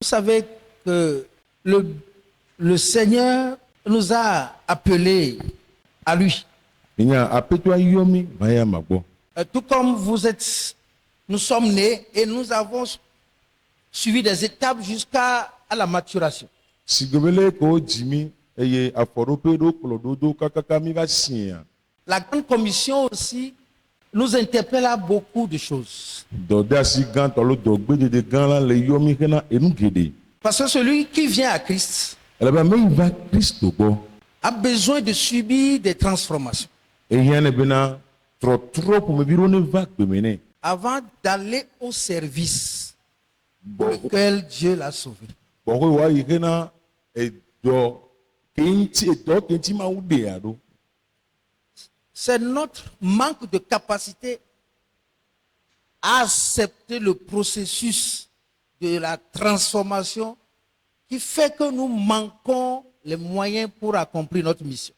savez que le Seigneur nous a appelés à lui. Tout comme nous sommes nés et nous avons suivi des étapes jusqu'à la maturation. La grande commission aussi nous interpelle à beaucoup de choses. Parce que celui qui vient à Christ a besoin de subir des transformations avant d'aller au service pour lequel Dieu l'a sauvé. C'est notre manque de capacité à accepter le processus de la transformation qui fait que nous manquons les moyens pour accomplir notre mission.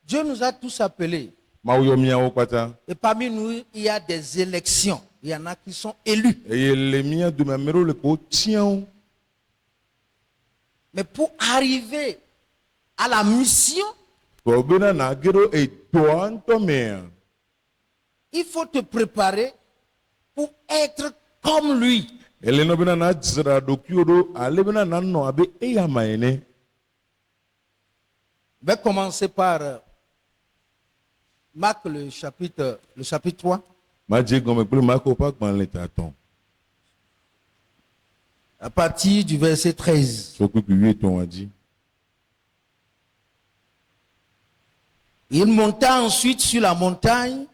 Dieu nous a tous appelés. Et parmi nous, il y a des élections. Il y en a qui sont élus. Mais pour arriver à la mission, il faut te préparer pour être comme lui. Je vais commencer par Marc le chapitre 3. À partir du verset 13. Il monta ensuite sur la montagne,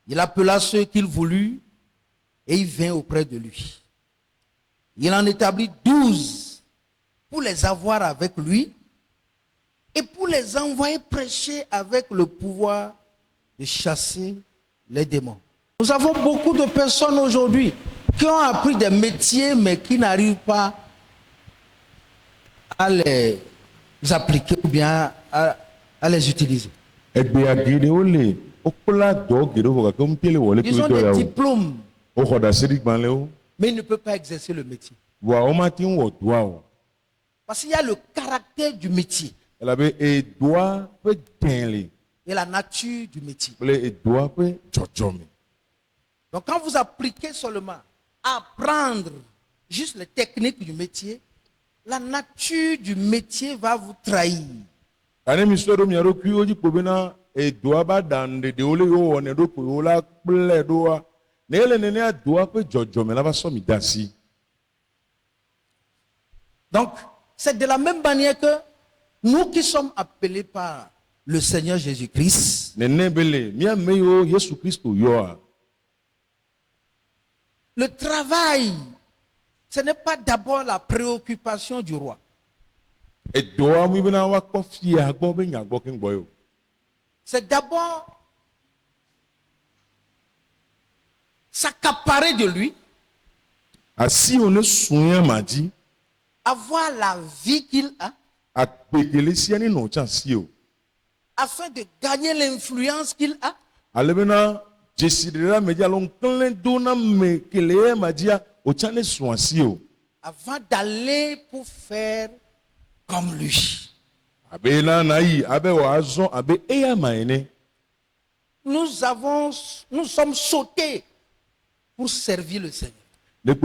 il appela ceux qu'il voulut et il vint auprès de lui. Il en établit 12 pour les avoir avec lui et pour les envoyer prêcher avec le pouvoir de chasser les démons. Nous avons beaucoup de personnes aujourd'hui qui ont appris des métiers mais qui n'arrivent pas à les appliquer ou bien à les utiliser. Ils ont des diplômes, mais ils ne peuvent pas exercer le métier. Parce qu'il y a le caractère du métier et la nature du métier. Donc quand vous appliquez seulement à apprendre juste les techniques du métier, la nature du métier va vous trahir. Donc, c'est de la même manière que nous qui sommes appelés par le Seigneur Jésus-Christ, le travail, ce n'est pas d'abord la préoccupation du roi. C'est d'abord s'accaparer de lui, avoir la vie qu'il a, afin de gagner l'influence qu'il a, avant d'aller pour faire comme lui. Nous sommes sautés pour servir le Seigneur. Et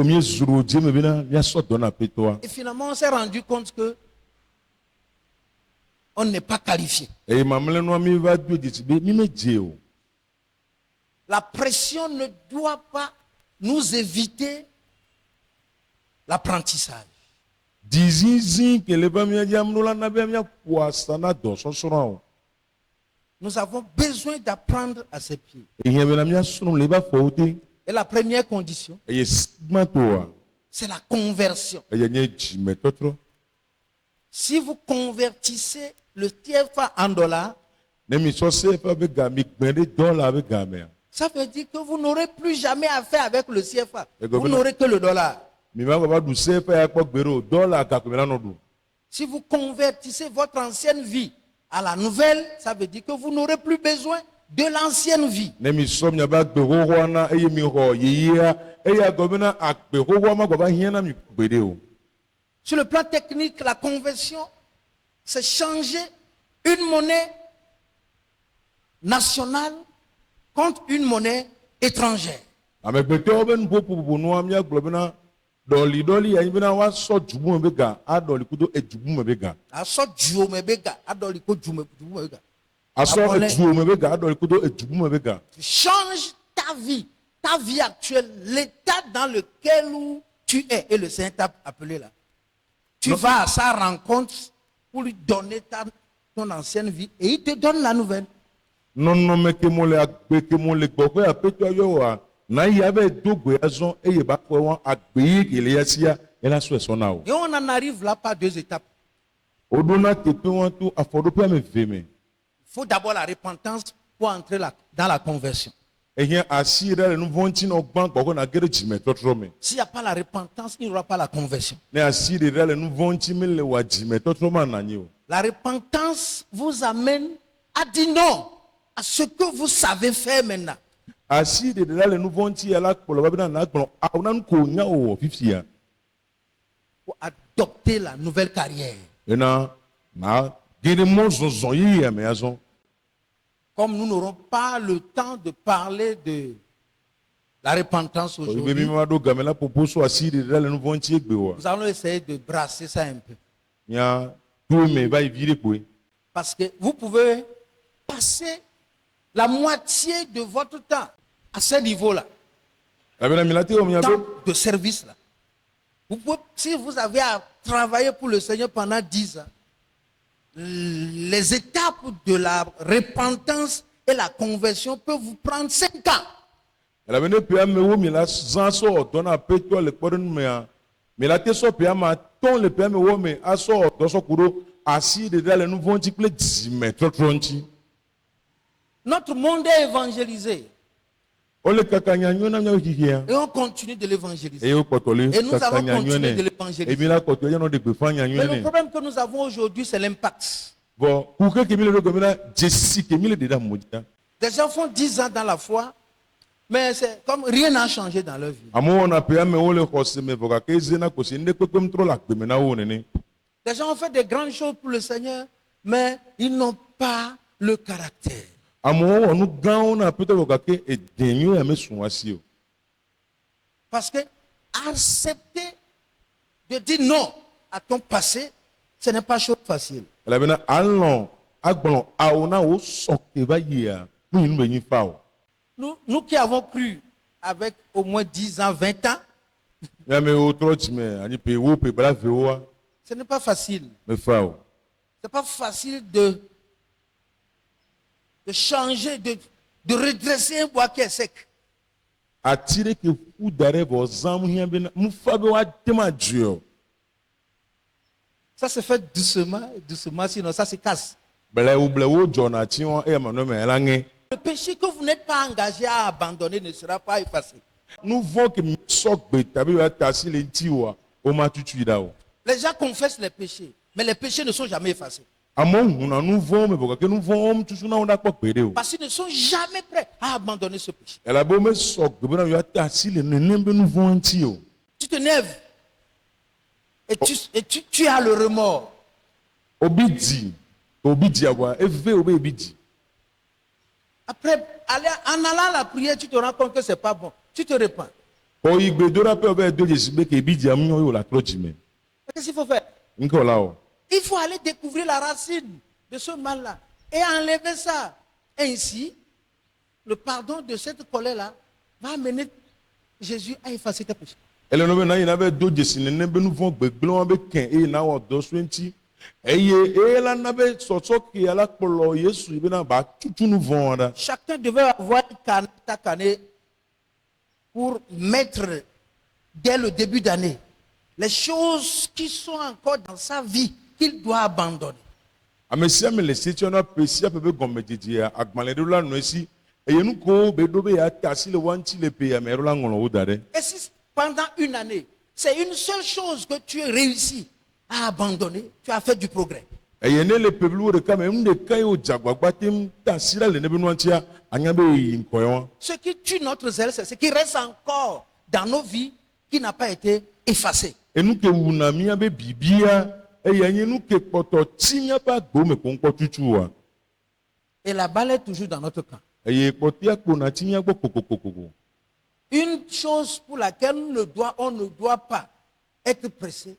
finalement, on s'est rendu compte que on n'est pas qualifié. La pression ne doit pas nous éviter l'apprentissage. Nous avons besoin d'apprendre à ses pieds. Et la première condition, c'est la conversion. Si vous convertissez le CFA en dollars, ça veut dire que vous n'aurez plus jamais affaire avec le CFA. Vous n'aurez que le dollar. Si vous convertissez votre ancienne vie à la nouvelle, ça veut dire que vous n'aurez plus besoin de l'ancienne vie. Sur le plan technique, la conversion, c'est changer une monnaie nationale contre une monnaie étrangère. Tu changes ta vie actuelle, l'état dans lequel tu es, et le Seigneur t'a appelé là. Tu vas à sa rencontre pour lui donner ton ancienne vie et il te donne la nouvelle. Et on en arrive là par deux étapes. Il faut d'abord la repentance pour entrer dans la conversion. S'il n'y a pas la repentance, il n'y aura pas la conversion. La repentance vous amène à dire non à ce que vous savez faire maintenant. Pour adopter la nouvelle carrière. Comme nous n'aurons pas le temps de parler de la repentance aujourd'hui, nous allons essayer de brasser ça un peu. Parce que vous pouvez passer la moitié de votre temps à ce niveau-là, temps de service-là. Si vous avez à travailler pour le Seigneur pendant 10 ans, les étapes de la repentance et la conversion peuvent vous prendre 5 ans. Notre monde est évangélisé. Et on continue de l'évangéliser. Et nous allons continuer de l'évangéliser. Mais le problème que nous avons aujourd'hui, c'est l'impact. Des gens font 10 ans dans la foi, mais c'est comme rien n'a changé dans leur vie. Des gens ont fait des grandes choses pour le Seigneur, mais ils n'ont pas le caractère. Parce que accepter de dire non à ton passé, ce n'est pas chose facile. Nous qui avons cru avec au moins 10 ans, 20 ans, ce n'est pas facile. Ce n'est pas facile de changer, de redresser un bois qui est sec. Ça se fait doucement, doucement, sinon ça se casse. Le péché que vous n'êtes pas engagé à abandonner ne sera pas effacé. Les gens confessent les péchés, mais les péchés ne sont jamais effacés. Parce qu'ils ne sont jamais prêts à abandonner ce péché. Tu t'énerves et tu as le remords. Après, en allant à la prière, tu te rends compte que ce n'est pas bon. Tu te répands. Qu'est-ce qu'il faut faire? Il faut aller découvrir la racine de ce mal-là et enlever ça. Ainsi, le pardon de cette colère-là va amener Jésus à effacer tes péchés. Chacun devait avoir un carnet pour mettre dès le début d'année les choses qui sont encore dans sa vie qu'il doit abandonner. Et si pendant une année, c'est une seule chose que tu as réussi as abandonné, tu as fait du progrès. eye ne le peblu de ka me de ka yo jagbagba tem ta sira le ne benu antia anya be yi nkoyo. Ce qui tue notre zèle, c'est ce qui reste encore dans nos vies, qui n'a pas été effacé. Enu ke wuna mia be bibia eye anye nu ke poto tinya pa go me konko tutua. Et la balle est toujours dans notre camp. Eye potia ko na tinya gbo kokokokoko. Une chose pour laquelle on ne doit pas être pressé,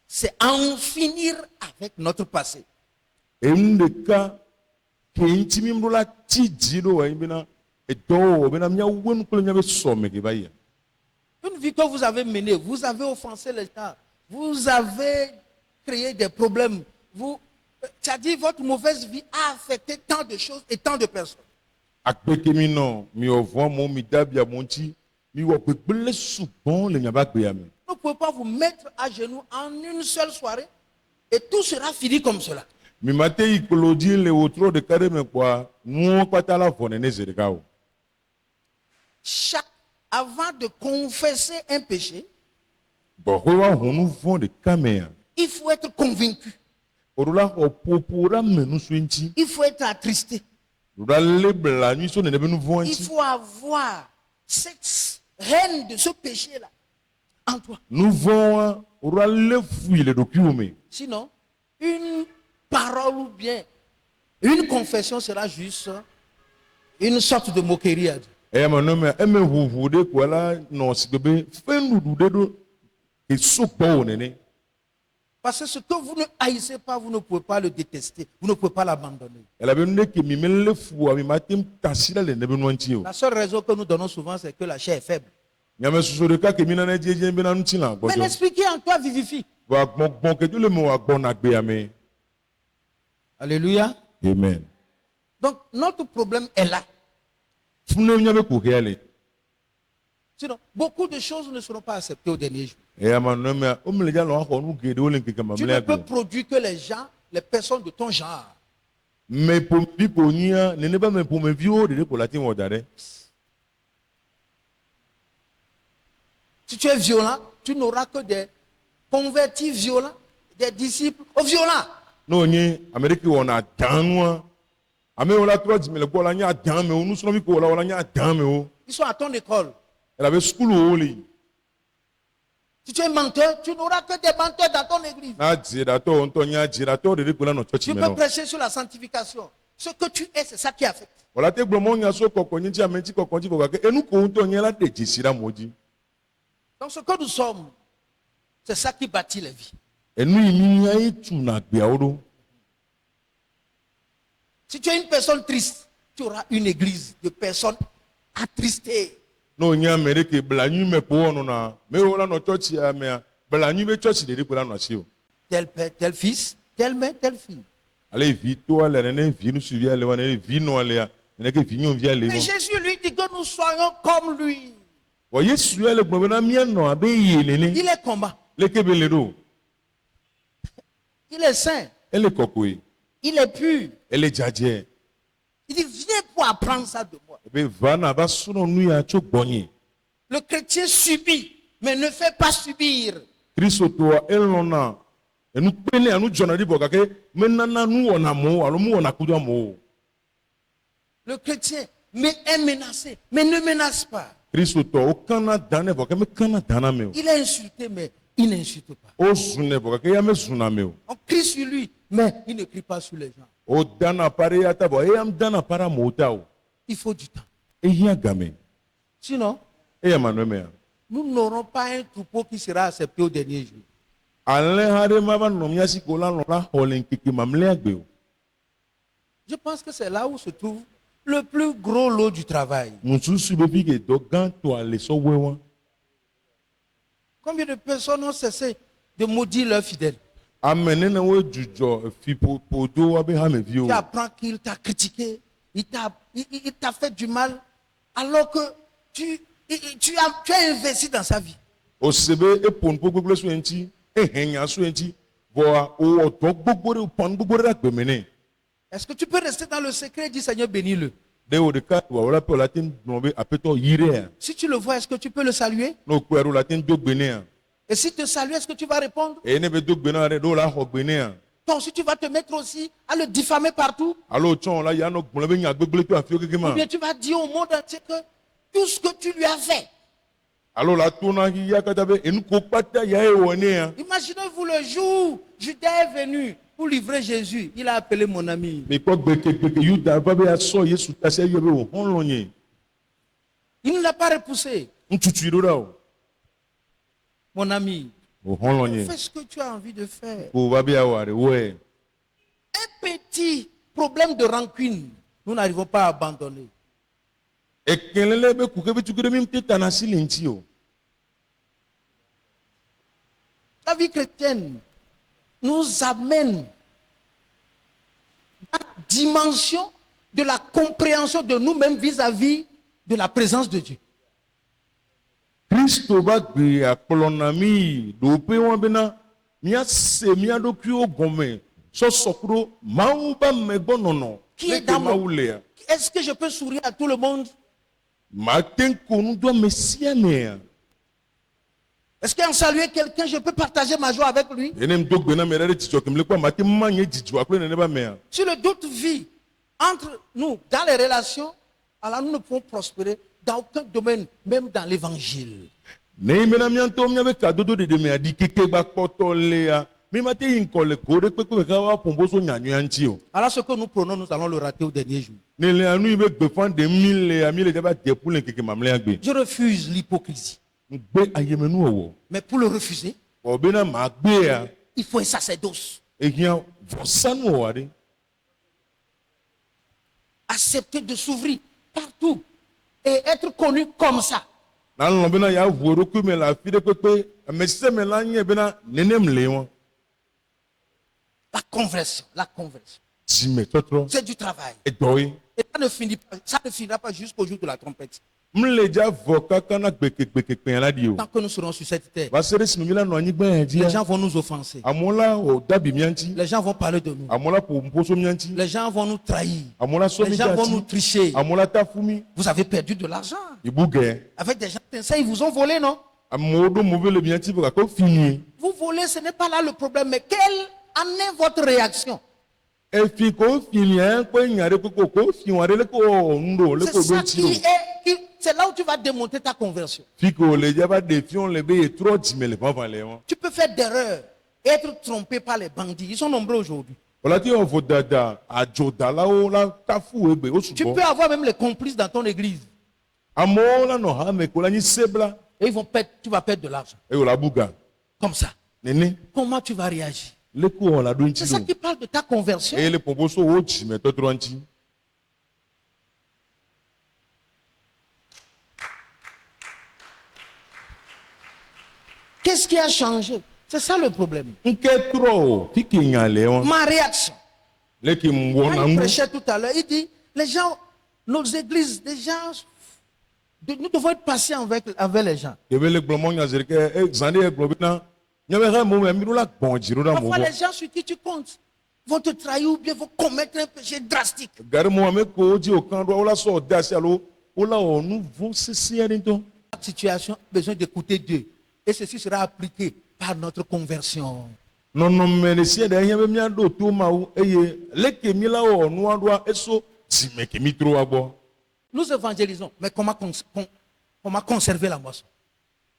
c'est en finir avec notre passé. Enu de ka ke intimi mrola ti jiro wa ibina edo bena mia wonu ko mia be so me ke baye. Une vie que vous avez menée, vous avez offensé l'État, vous avez créé des problèmes, c'est-à-dire votre mauvaise vie a affecté tant de choses et tant de personnes. Akpeke mi no mi ovo mo mi dabia monti mi wo pegbele souvent le nyaba gbe ya mi. Vous ne pouvez pas vous mettre à genoux en une seule soirée et tout sera fini comme cela. Mi mate ikolodi le otro de kare me kwa nu pata la fone ne zerika o. Avant de confesser un péché, Bo ho wa honu fon de kamea. il faut être convaincu. Orula ho popora menu swinti. Il faut être attristé. Orula lebla ni so ne benu Il vonti. faut avoir cette haine de ce péché-là en toi. Nu von orula le fui le dokume. Sinon, une parole ou bien une confession sera juste une sorte de moquerie à Dieu. E ma no me eme huhu de kwala no sigbe fenu du de do e so po nene. Parce que ce que vous ne haïssez pas, vous ne pouvez pas le détester. Vous ne pouvez pas l'abandonner. La La seule raison que nous donnons souvent, c'est que la chair est faible. Mais Mais l'esprit qui est en toi vivifie. Alléluia. Amen. Donc, notre problème est là. Sinon, beaucoup de choses ne seront pas acceptées au dernier jour. Tu ne peux produire que les gens, les personnes de ton genre. Si tu es violent, tu n'auras que des convertis violents, des disciples violents. Ils sont à ton école. Si tu es menteur, tu n'auras que des menteurs dans ton église. Tu peux prêcher sur la sanctification. Ce que tu es, c'est ça qui affecte. Donc ce que nous sommes, c'est ça qui bâtit les vies. Si tu es une personne triste, tu auras une église de personnes attristées. Tel père, tel fils, telle mère, telle fille. Mais Jésus lui dit que nous soyons comme lui. Il est comment? Il est saint. Il est pur. Il dit, viens pour apprendre ça de moi. Le chrétien subit, mais ne fait pas subir. Le chrétien est menacé, mais ne menace pas. Il est insulté, mais il n'insulte pas. On crie sur lui, mais il ne crie pas sur les gens. Il faut du temps. Sinon, nous n'aurons pas un troupeau qui sera accepté au dernier jour. Je pense que c'est là où se trouve le plus gros lot du travail. Combien de personnes ont cessé de maudire leurs fidèles? Tu apprends qu'il t'a critiqué, il t'a fait du mal, alors que tu as investi dans sa vie. Est-ce que tu peux rester dans le secret du Seigneur, bénis-le? Si tu le vois, est-ce que tu peux le saluer? Et si te salue, est-ce que tu vas répondre? eye ne be do gbe na ɖe ɖo la xɔ gbe nea Toi aussi, tu vas te mettre aussi à le diffamer partout. alo tsɔ la ya nɔ gblɔ be nya gbegble to afiwo keke Ou ma bien tu vas dire au monde entier que tout ce que tu lui as fait. alo la to na ya kata be enuko kpata ya ye wɔ nea Imaginez-vous le jour, Judas est venu pour livrer Jésus. Il a appelé mon ami. mekpɔ gbekegbeke Yuda va be asɔ Yesu ta se yɔ be wò xɔlɔ nye Il ne l'a pas repoussé. ŋutsutsui ɖo ɖa o Mon ami, wò xɔlɔ nye fais ce que tu as envie de faire. ko va be awɔ aɖe wɔe Un petit problème de rancune, nous n'arrivons pas à abandonner. ekele le be kuke be tuku ɖe mi te tana si le ŋuti o La vie chrétienne nous amène à la dimension de la compréhension de nous-mêmes vis-à-vis de la présence de Dieu. Kristo va gbe akplɔ na mi ɖo pe wɔn bena míase mía ɖokuiwo gɔme sɔsɔ kuro Mawu be amegbɔnɔnɔ Qui est leke dans Mawu mon... lea Est-ce que je peux sourire à tout le monde? mate ŋu ko nu do ame sia nea Est-ce qu'en saluer quelqu'un, je peux partager ma joie avec lui? ene mi do gbe na me ɖe dzidzɔ kemi le kpɔ mate ma nye dzidzɔa kple nene be amea Si le doute vit entre nous dans les relations, alors nous ne pouvons prospérer dans aucun domaine, même dans l'évangile. ne yi bena mía ŋutɔ míabe kadodo ɖeɖe me aɖi keke gba kpɔtɔ lea mi mate yi ŋkɔ le ko ɖe kpekpe me ka wa ƒomboso nyanyɔa ŋuti o Alors ce que nous prenons, nous allons le rater au dernier jour. ne le anu yi be gbeƒã ɖem mi lea mi le dzaba de ƒu le keke mamlɛa gbe Je refuse l'hypocrisie. ŋgbe ayemenuwɔwɔ Mais pour le refuser, wɔ bena magbea il faut un sacerdoce. ehia vɔsanuwɔwɔ aɖe Accepter de s'ouvrir partout et être connu comme ça. na lɔ̃ bena ya ʋu eɖokui me le afi ɖe kpekpe ame sia me la nye bena nenem le wɔn La conversion, la conversion. dzimetɔtrɔ C'est du travail. edɔye Et ça ne finira pas jusqu'au jour de la trompette. mle dza vɔ kaka na gbekekpekekpea la ɖi o Tant que nous serons sur cette terre, va se ɖe esime mi la nɔ anyigba ya les dzia gens vont nous offenser. amewo la wɔ dabi mía ŋuti Les gens vont parler de nous. amewo la ƒo ŋuƒoso mía ŋuti Les gens vont nous trahir. amewo la sɔ Les mi gens de vont nous ati tricher. amewo la ta fu mi Vous avez perdu de l'argent. ibu gɛ Avec des gens comme ça, ils vous ont volé, non? amewo ɖo move le mía ŋuti be gake fi mi Vous volez, ce n'est pas là le problème. Mais quelle en est votre réaction? efi ko fi mia kpe nya ɖe kpekpe ko fi wɔn aɖe leke wɔ nu ɖo leke C'est wo ɖo ça ŋuti qui o est. C'est là où tu vas démonter ta conversion. fi ko le dzaba ɖe fi wɔn le be yetrɔ dzime le ʋaʋã le wɔn. Tu peux faire d'erreurs et être trompé par les bandits. Ils sont nombreux aujourd'hui. Wòle ti wɔ vodada adzodalawo la tafu egbe wo Tu sugbɔ peux avoir même les complices dans ton église. amewo la nɔ hame ko la nyi sebla Et ils vont perdre, tu vas perdre de l'argent. eye wòle abuga Comme ça. nene Comment tu vas réagir? leke wɔ la ɖo C'est ŋuti ça do qui parle de ta conversion. eye le ƒoƒoso wo dzimetɔtrɔ ŋuti. Qu'est-ce qui a changé? C'est ça le problème. Nke trɔ o fi ke nya le wɔn Ma réaction. leke m wɔna Quand il ŋu prêchait tout à l'heure, il dit, les gens, nos églises, les gens, nous devons être patients avec les gens. ebe le gblɔ mɔ nya zi ɖeke zã ɖe egblɔ bena nyabe hã mo me mi ɖo la gbɔn dzi ɖo ɖa mo Parfois, gbɔ les gens sur qui tu comptes vont te trahir ou bien vont commettre un péché drastique. gari mo ame ko dzi o kan ɖoa wo la sɔ de asi alo wo la wɔ nu vɔ sese aɖe ŋutɔ. Chaque situation a besoin d'écouter Dieu. Et ceci sera appliqué par notre conversion. nɔnɔme ɖe sia ɖe nye be míaɖo to Mawu eye leke mi la wɔ nua ɖoa eso dzime ke mi tro wa gbɔ. Nous évangélisons, mais comment conserver la moisson?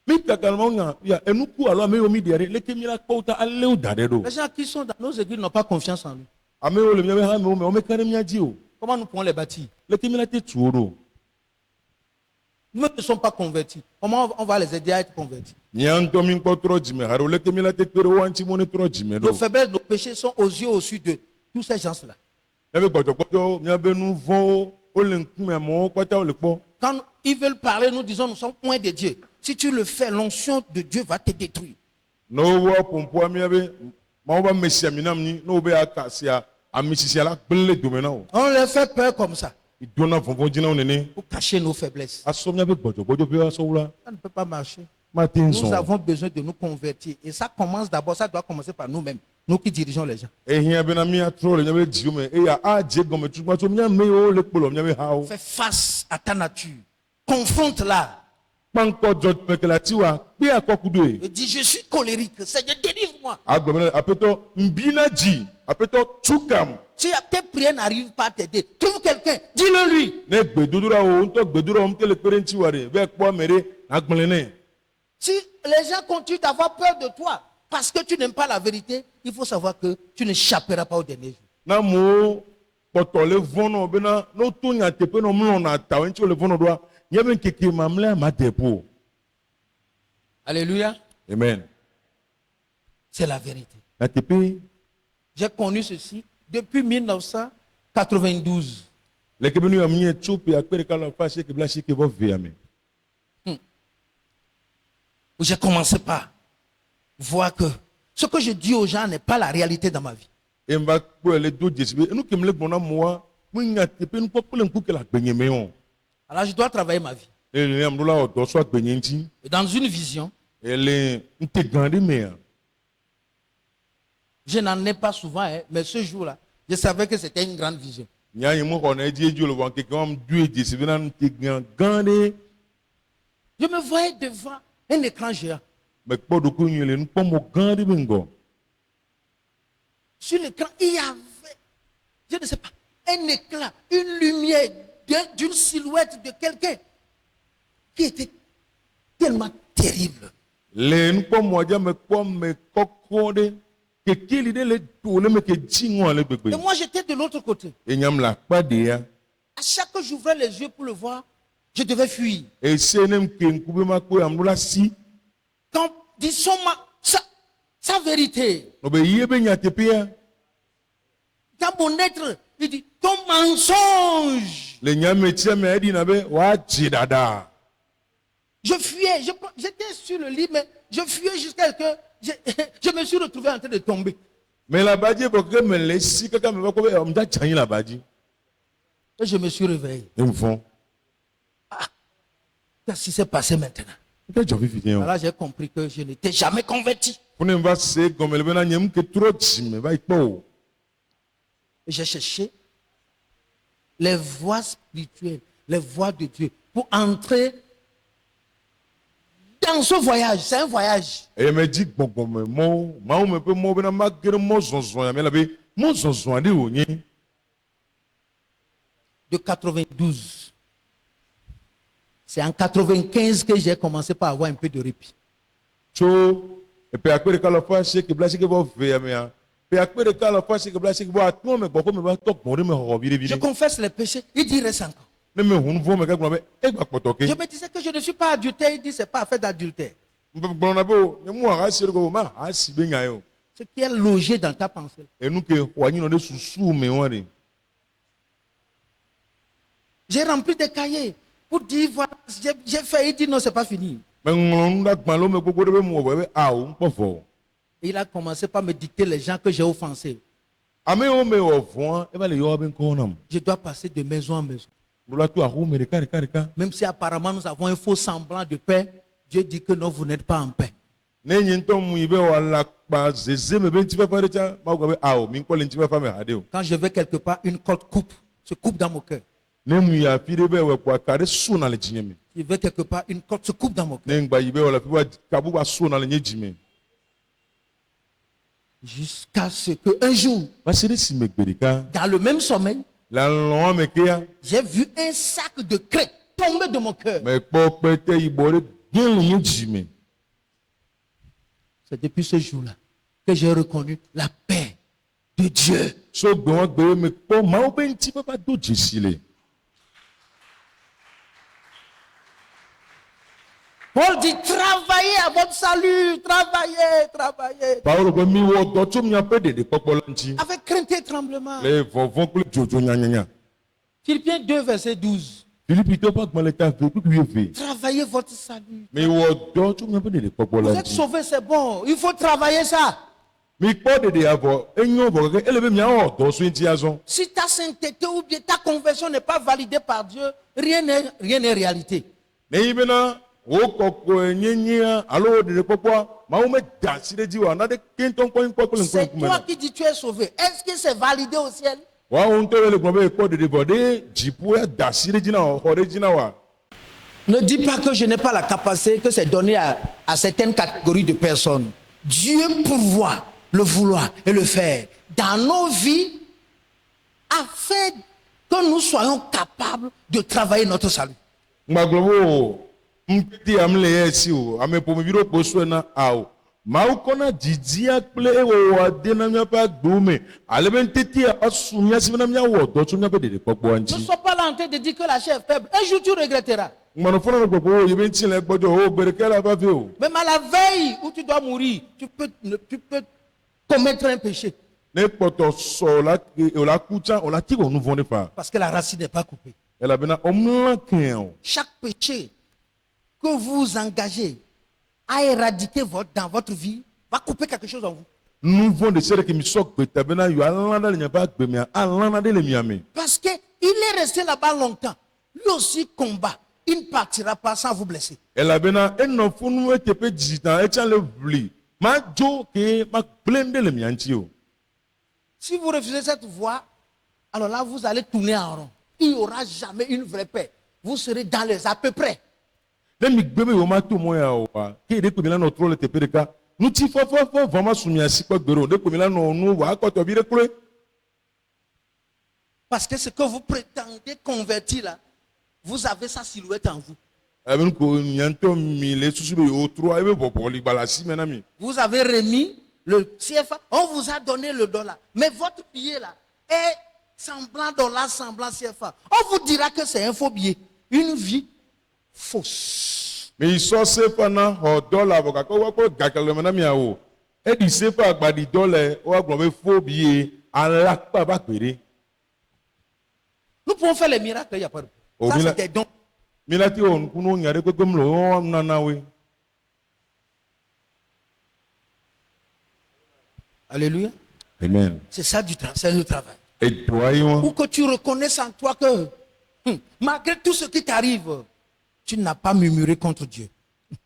Mi kaka le Mawu nya ya enuku alo ame yiwo mi ɖia ɖe leke mi la kpɔ wo ta ale wo da ɖe ɖo. Les gens qui sont dans nos églises n'ont pas confiance en nous. Ame yiwo le miabe hamewo me wo meka ɖe mía dzi o. Comment nous pouvons les bâtir? Leke mi la te tu wo ɖo. Nous ne sommes pas convertis. Comment on va les aider à être convertis? Mía ŋutɔ mi kpɔ trɔ dzime haɖe leke mi la te kpe ɖe woa ŋuti mo ne trɔ dzime Nos ɖo. faiblesses, nos péchés sont aux yeux au-dessus de tous ces gens-là. Míabe gbɔdzɔgbɔdzɔ míabe nu vɔwo wole ŋkume amewo kpata wole kpɔ. Quand ils veulent parler, nous disons nous sommes loin de Dieu. Si tu le fais, l'onction de Dieu va te détruire. Ne wowɔ ƒoƒoa míabe Mawu be ame sia mi nam nyi ne wo be aka sia ami sisia la gblẽ dome na wo. On les fait peur comme ça Idona vɔvɔ dzi na wo nene. pour cacher nos faiblesses. Asɔ míabe gbɔdzɔgbɔdzɔ ƒe asɔ wo la. Ça ne peut pas marcher. Mate Nous ŋzɔ. avons besoin de nous convertir. Et ça commence d'abord, ça doit commencer par nous-mêmes. Nous qui dirigeons les gens. Ehia bena míatrɔ le míabe dziwo me eya adze gɔme tukpa tso míame yiwo le kplɔ míabe hawo. Fais face à ta nature. Confronte-la. kpankɔ dzɔdzɔmekelatiwa kpe akɔkudoe. Il dit, je suis colérique. Seigneur, délivre-moi. Agbɛmɛ apɛtɔ nbina dzi apɛtɔ tukam. Si tes prières n'arrivent pas à t'aider, trouve quelqu'un, dis-le lui. Ne gbedodora o ŋutɔ gbedodora o ŋutɔ le kpe ɖe ŋuti wa de bɛ kpɔ ame ɖe agblẽ nɛ. Si les gens continuent d'avoir peur de toi parce que tu n'aimes pas la vérité, il faut savoir que tu n'échapperas pas au dernier jour. Na amewo kpɔtɔ le vɔnɔ bena n'o to nyateƒe nɔ mlɔna ta o ŋuti le vɔnɔ ɖoa nye be nkeke mamlɛa ma de po. Alléluia. Amen. C'est la vérité. Nyateƒe. J'ai connu ceci depuis 1992. Le kebe nu yam nye tso pe akpe ɖeka le fa asieke bla asieke vɔ vea me. J'ai commencé par voir que ce que je dis aux gens n'est pas la réalité dans ma vie. Et mva kpɔe le do dzesi be enu ke me le gbɔna moa me nyateƒe nukpɔkpɔ le ŋku ke le agbenye me o. Alors je dois travailler ma vie. Eye le am ɖo la wɔ dɔ sɔ agbenye ŋuti. Et dans une vision, Ele ŋute gã ɖe mea. je n'en ai pas souvent, hein, mais ce jour-là, je savais que c'était une grande vision. Nya yi me xɔ na edzi edzo le wɔn keke wɔm due dzesi be na ŋute gã ɖe. Je me voyais devant un écran géant. Me kpɔ ɖokui nyuie le nukpɔmɔ gã ɖe be ŋgɔ. Sur l'écran, il y avait, je ne sais pas, un éclat, une lumière d'une silhouette de quelqu'un qui était tellement terrible. Le nukpɔmɔ dza me kpɔ me kɔkɔ ɖe kekeli ɖe le do le me ke dzi ŋua le Et gbegbe. moi, j'étais de l'autre côté. Enyam le akpa ɖea. À chaque fois que j'ouvrais les yeux pour le voir, je devais fuir. Ese ne me ke ŋku be ma kpɔ am ɖo la si. Quand disons sa vérité, No be yie be nyateƒea. dans mon être, il dit, ton mensonge. Le nyametia me eɖina be woadzi ɖaɖa. Je fuyais, j'étais sur le lit, mais je fuyais jusqu'à ce que je me suis retrouvé en train de tomber. Me le abadzi bɔ ke me le si kaka me va kpɔ be ɔmda dza anyi le abadzi. Et je me suis réveillé. E vɔ. Qu'est-ce qui s'est passé maintenant? Ke dzɔ fifi nye o. Alors j'ai compris que je n'étais jamais converti. Ƒune me va se gɔme le bena nye mu ke trɔ dzi me va yi kpɔ o. Et j'ai cherché les voies spirituelles, les voies de Dieu pour entrer dans ce voyage. C'est un voyage. Eye me dzi gbɔgbɔme mɔ mawu me ƒe mɔ bena ma ge ɖe mɔ zɔzɔ ya me la be mɔ zɔzɔ aɖe wònye. De 92. C'est en 95 que j'ai commencé par avoir un peu de répit. Tso epe akpe ɖeka le fa asieke bla asieke vɔ ve ya mea. Pe akpe ɖeka le fa asieke bla asieke vɔ atɔ me gbɔ ko me va tɔ gbɔ ɖe me xɔxɔ viɖe Je viɖe. confesse les péchés. Il dit reste encore. Ne me hu nu vɔ me gagblɔ be egba kpɔtɔ ke. Je me disais que je ne suis pas adultère. Il dit c'est pas affaire d'adultère. Gblɔna be o nye mu aha si ɖe ko ma aha si be nya ye o. Ce qui est logé dans ta pensée. Enu ke xɔ anyi nɔ ɖe susu me wa ɖe. J'ai rempli des cahiers pour dire voilà, j'ai fait. Il dit non, c'est pas fini. Me ŋlɔ nu ɖe agbalẽwo me gbogbo ɖe be mu wɔ be awo ŋkpɔ vɔ. Et il a commencé par me dicter les gens que j'ai offensés. Ame yiwo me wɔ vɔa eva le yɔwo be ŋkɔwo nam. Je dois passer de maison en maison. Ɖola to aƒe me ɖeka ɖeka ɖeka. Même si apparemment nous avons un faux semblant de paix, Dieu dit que non, vous n'êtes pas en paix. Ne nye ŋutɔ mu yi be wòale akpa zeze me be ŋutifafa ɖe tsa mawu gblɔ be awo mi ŋkpɔ le ŋutifafa me haɖe o. Quand je vais quelque part, une corde se coupe dans mon cœur. Ne mu yi afi ɖe be wòakpɔ aka ɖe sona le dzinye me. Je vais quelque part, une corde se coupe dans mon cœur. Ne ŋgba yi be wòle afi be kabu va sona le nye dzi me. Jusqu'à ce qu'un jour, Va se ɖe si me gbe ɖeka. dans le même sommeil, Le alɔa me kea j'ai vu un sac de craie tomber de mon cœur. me kpɔ kpete yibɔ ɖe gẽ le nye dzi me. C'est depuis ce jour-là que j'ai reconnu la paix de Dieu. So gbe wa gbe me kpɔ mawu be ŋutifafa do dzesi le. Paul dit travaillez à votre salut, travaillez. Paulo be mi wɔ dɔ tso miaƒe ɖeɖekpɔkpɔ la ŋuti. Avec crainte et tremblement. Le vɔvɔ kple dzodzo nyanyanya. Philippiens 2, verset 12. Filipitɔwo ƒe agbalẽ ta ve kpekpe ve. Travaillez votre salut. Mi wɔ dɔ tso miaƒe ɖeɖekpɔkpɔ Vous la êtes ŋuti. sauvés, c'est bon. Il faut travailler ça. Mi kpɔ ɖeɖe avɔ enyo vɔ keke ele be miawɔ dɔ so ŋuti azɔ. Si ta sainteté ou bien ta conversion n'est pas validée par Dieu, rien n'est réalité. Ne yi bena wo kɔkɔe nyenyea alo wo ɖeɖekpɔkpɔa mawu me da asi ɖe dzi o ana ɖe kentɔ ŋkpɔ ŋkpɔ kple ŋkpɔ C'est ŋkume toi na. qui dis tu es sauvé. Est-ce que c'est validé au ciel? Woawo ŋutɔ le gblɔ be ekpɔ ɖeɖe vɔ ɖe dziƒo ya da asi ɖe dzi na o xɔ ɖe dzi na wa. Ne dis pas que je n'ai pas la capacité, que c'est donné à certaines catégories de personnes. Dieu pourvoit le vouloir et le faire dans nos vies afin que nous soyons capables de travailler notre salut. Mgbaglobo mti amle yesi o amepo mibiro poso na ao mau kona jidia kple ewo ade na mia pa gbume aleben teti asumia sima mia wo do tso mia pe de popo Ne anji sois pas là en train de dire que la chair est faible. Un jour tu regretteras. ngmano fona no popo o yeben tin le gbodo o berekela ba fe o Même à la veille où tu dois mourir, tu peux commettre un péché. ne poto so la o la kucha o la ti ko nu vone fa Parce que la racine n'est pas coupée. ela bena omla ken Chaque péché que vous engagez à éradiquer dans votre vie va couper quelque chose en vous. nu vonde sere ke mi sok beta bena yo alanda le nya ba gbe mi alanda de le miami Parce qu'il est resté là-bas longtemps. Lui aussi combat. Il ne partira pas sans vous blesser. ela bena eno funu etepe digitan e chan le vli ma jo ke ma blende le mianchi o Si vous refusez cette voie, alors là, vous allez tourner en rond. Il n'y aura jamais une vraie paix. Vous serez dans les à peu près. le mi gbe me yo ma to mo ya o wa ke de ko mi la no tro le tepe de ka nu ti fo vraiment sumi asi ko gbero de ko mi la no nu wa ko to bi de kure Parce que ce que vous prétendez convertir là, vous avez sa silhouette en vous. e ben ko nyanto mi le susu be o tro e be bobo li bala si mena mi Vous avez remis le CFA, on vous a donné le dollar. Mais votre billet là est semblant dollar, semblant CFA. On vous dira que c'est un faux billet. Une vie fausse. mi so se pa na ho dollar bo ka ko wa ko ga kele mena mi a o e di se pa gba di dollar o wa gbo be fo bi ala pa ba pere Nous pouvons faire les miracles, il n'y a pas de Oh, ça, mais là- c'est des dons. mi la ti o nkunu nyare ko gom lo o na na we Alléluia. amen C'est ça c'est le travail. e do ayi won Pour que tu reconnaisses en toi que, malgré tout ce qui t'arrive, tu n'as pas murmuré contre Dieu.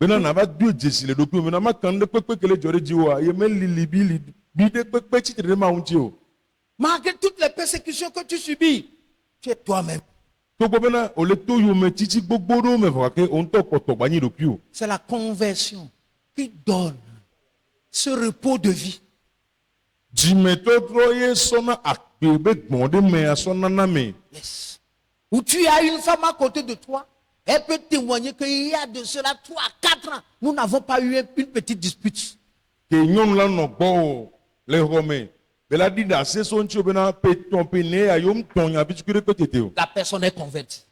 bena na ba du jesi le doku me na ma kan de pepe kele jore ji wa ye me lili bi de pepe ti tere ma unti o Malgré toutes les persécutions que tu subis, tu es toi-même. to go bena o le to yo me titi gbogbo do me fa ke on to poto gba ni doku o C'est la conversion qui donne ce repos de vie. ji me to tro ye sona akpe be gbon de me asona na me Yes. Où tu as une femme à côté de toi, elle peut témoigner qu'il y a de cela 3 à 4 ans, nous n'avons pas eu une petite dispute. ke nyon la no gbo o le home be la di da se so nti o bena pe ton pe ne ayo mton ya bi tikure pe tete o La personne est convertie.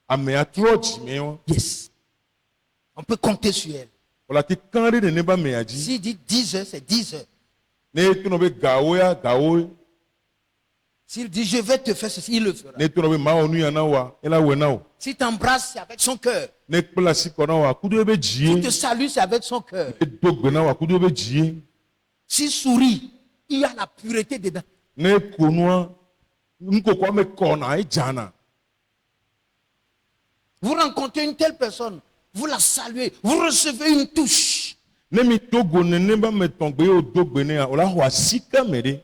ame a tro ji me o Yes. On peut compter sur elle. o la ti kan de ne ba me aji S'il dit 10 heures, c'est 10 heures. ne to no be gawo ya gawo S'il dit je vais te faire ceci, il le fera. ne to no be ma onu ya na wa ela we na o S'il t'embrasse, c'est avec son cœur. ne kpla si ko na wa kudo be S'il te ji salue, c'est avec son cœur. e dogbe na wa kudo be ji S'il sourit, il y a la pureté dedans. ne konua nko kwa me kona e jana Vous rencontrez une telle personne, vous la saluez, vous recevez une touche. ne mi togo ne ba me tongbe o dogbe ne ya o la ho asika me de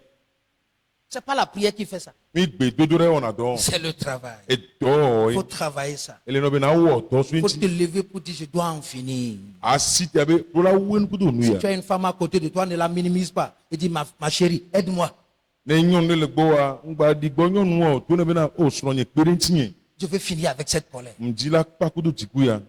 Ce n'est pas la prière qui fait ça. mi gbe dodo re ona do C'est le travail. e do Il faut travailler ça. ele no be na wo do so Il faut nti te lever pour dire je dois en finir. asite be o la wen kudo nu Si ya tu as une femme à côté de toi, ne la minimise pas. Et dis ma chérie, aide-moi. ne nyon ne le gbo wa ngba di gbo nyon wo to ne be na o so nye pere ntinye Je veux finir avec cette colère. mjila pa kudo tiku ya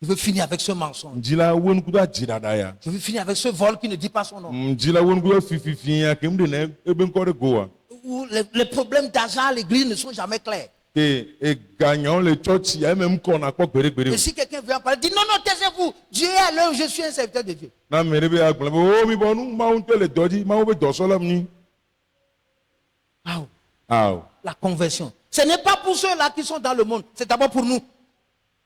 Je veux finir avec ce mensonge. mjila wen kudo ajira da ya Je veux finir avec ce vol qui ne dit pas son nom. mjila wen kudo fififi ya ke mde ne ebe nko de go wa Où les problèmes d'argent à l'église ne sont jamais clairs. ke e gagnant le church ya même ko na ko gbere gbere Et si quelqu'un vient parler, dit non, non, taisez-vous. Dieu est là, je suis un serviteur de Dieu. na mere be agbon o mi bonu ma un tele doji ma o be do so lam ni Waouh, aw la conversion. Ce n'est pas pour ceux-là qui sont dans le monde, c'est d'abord pour nous.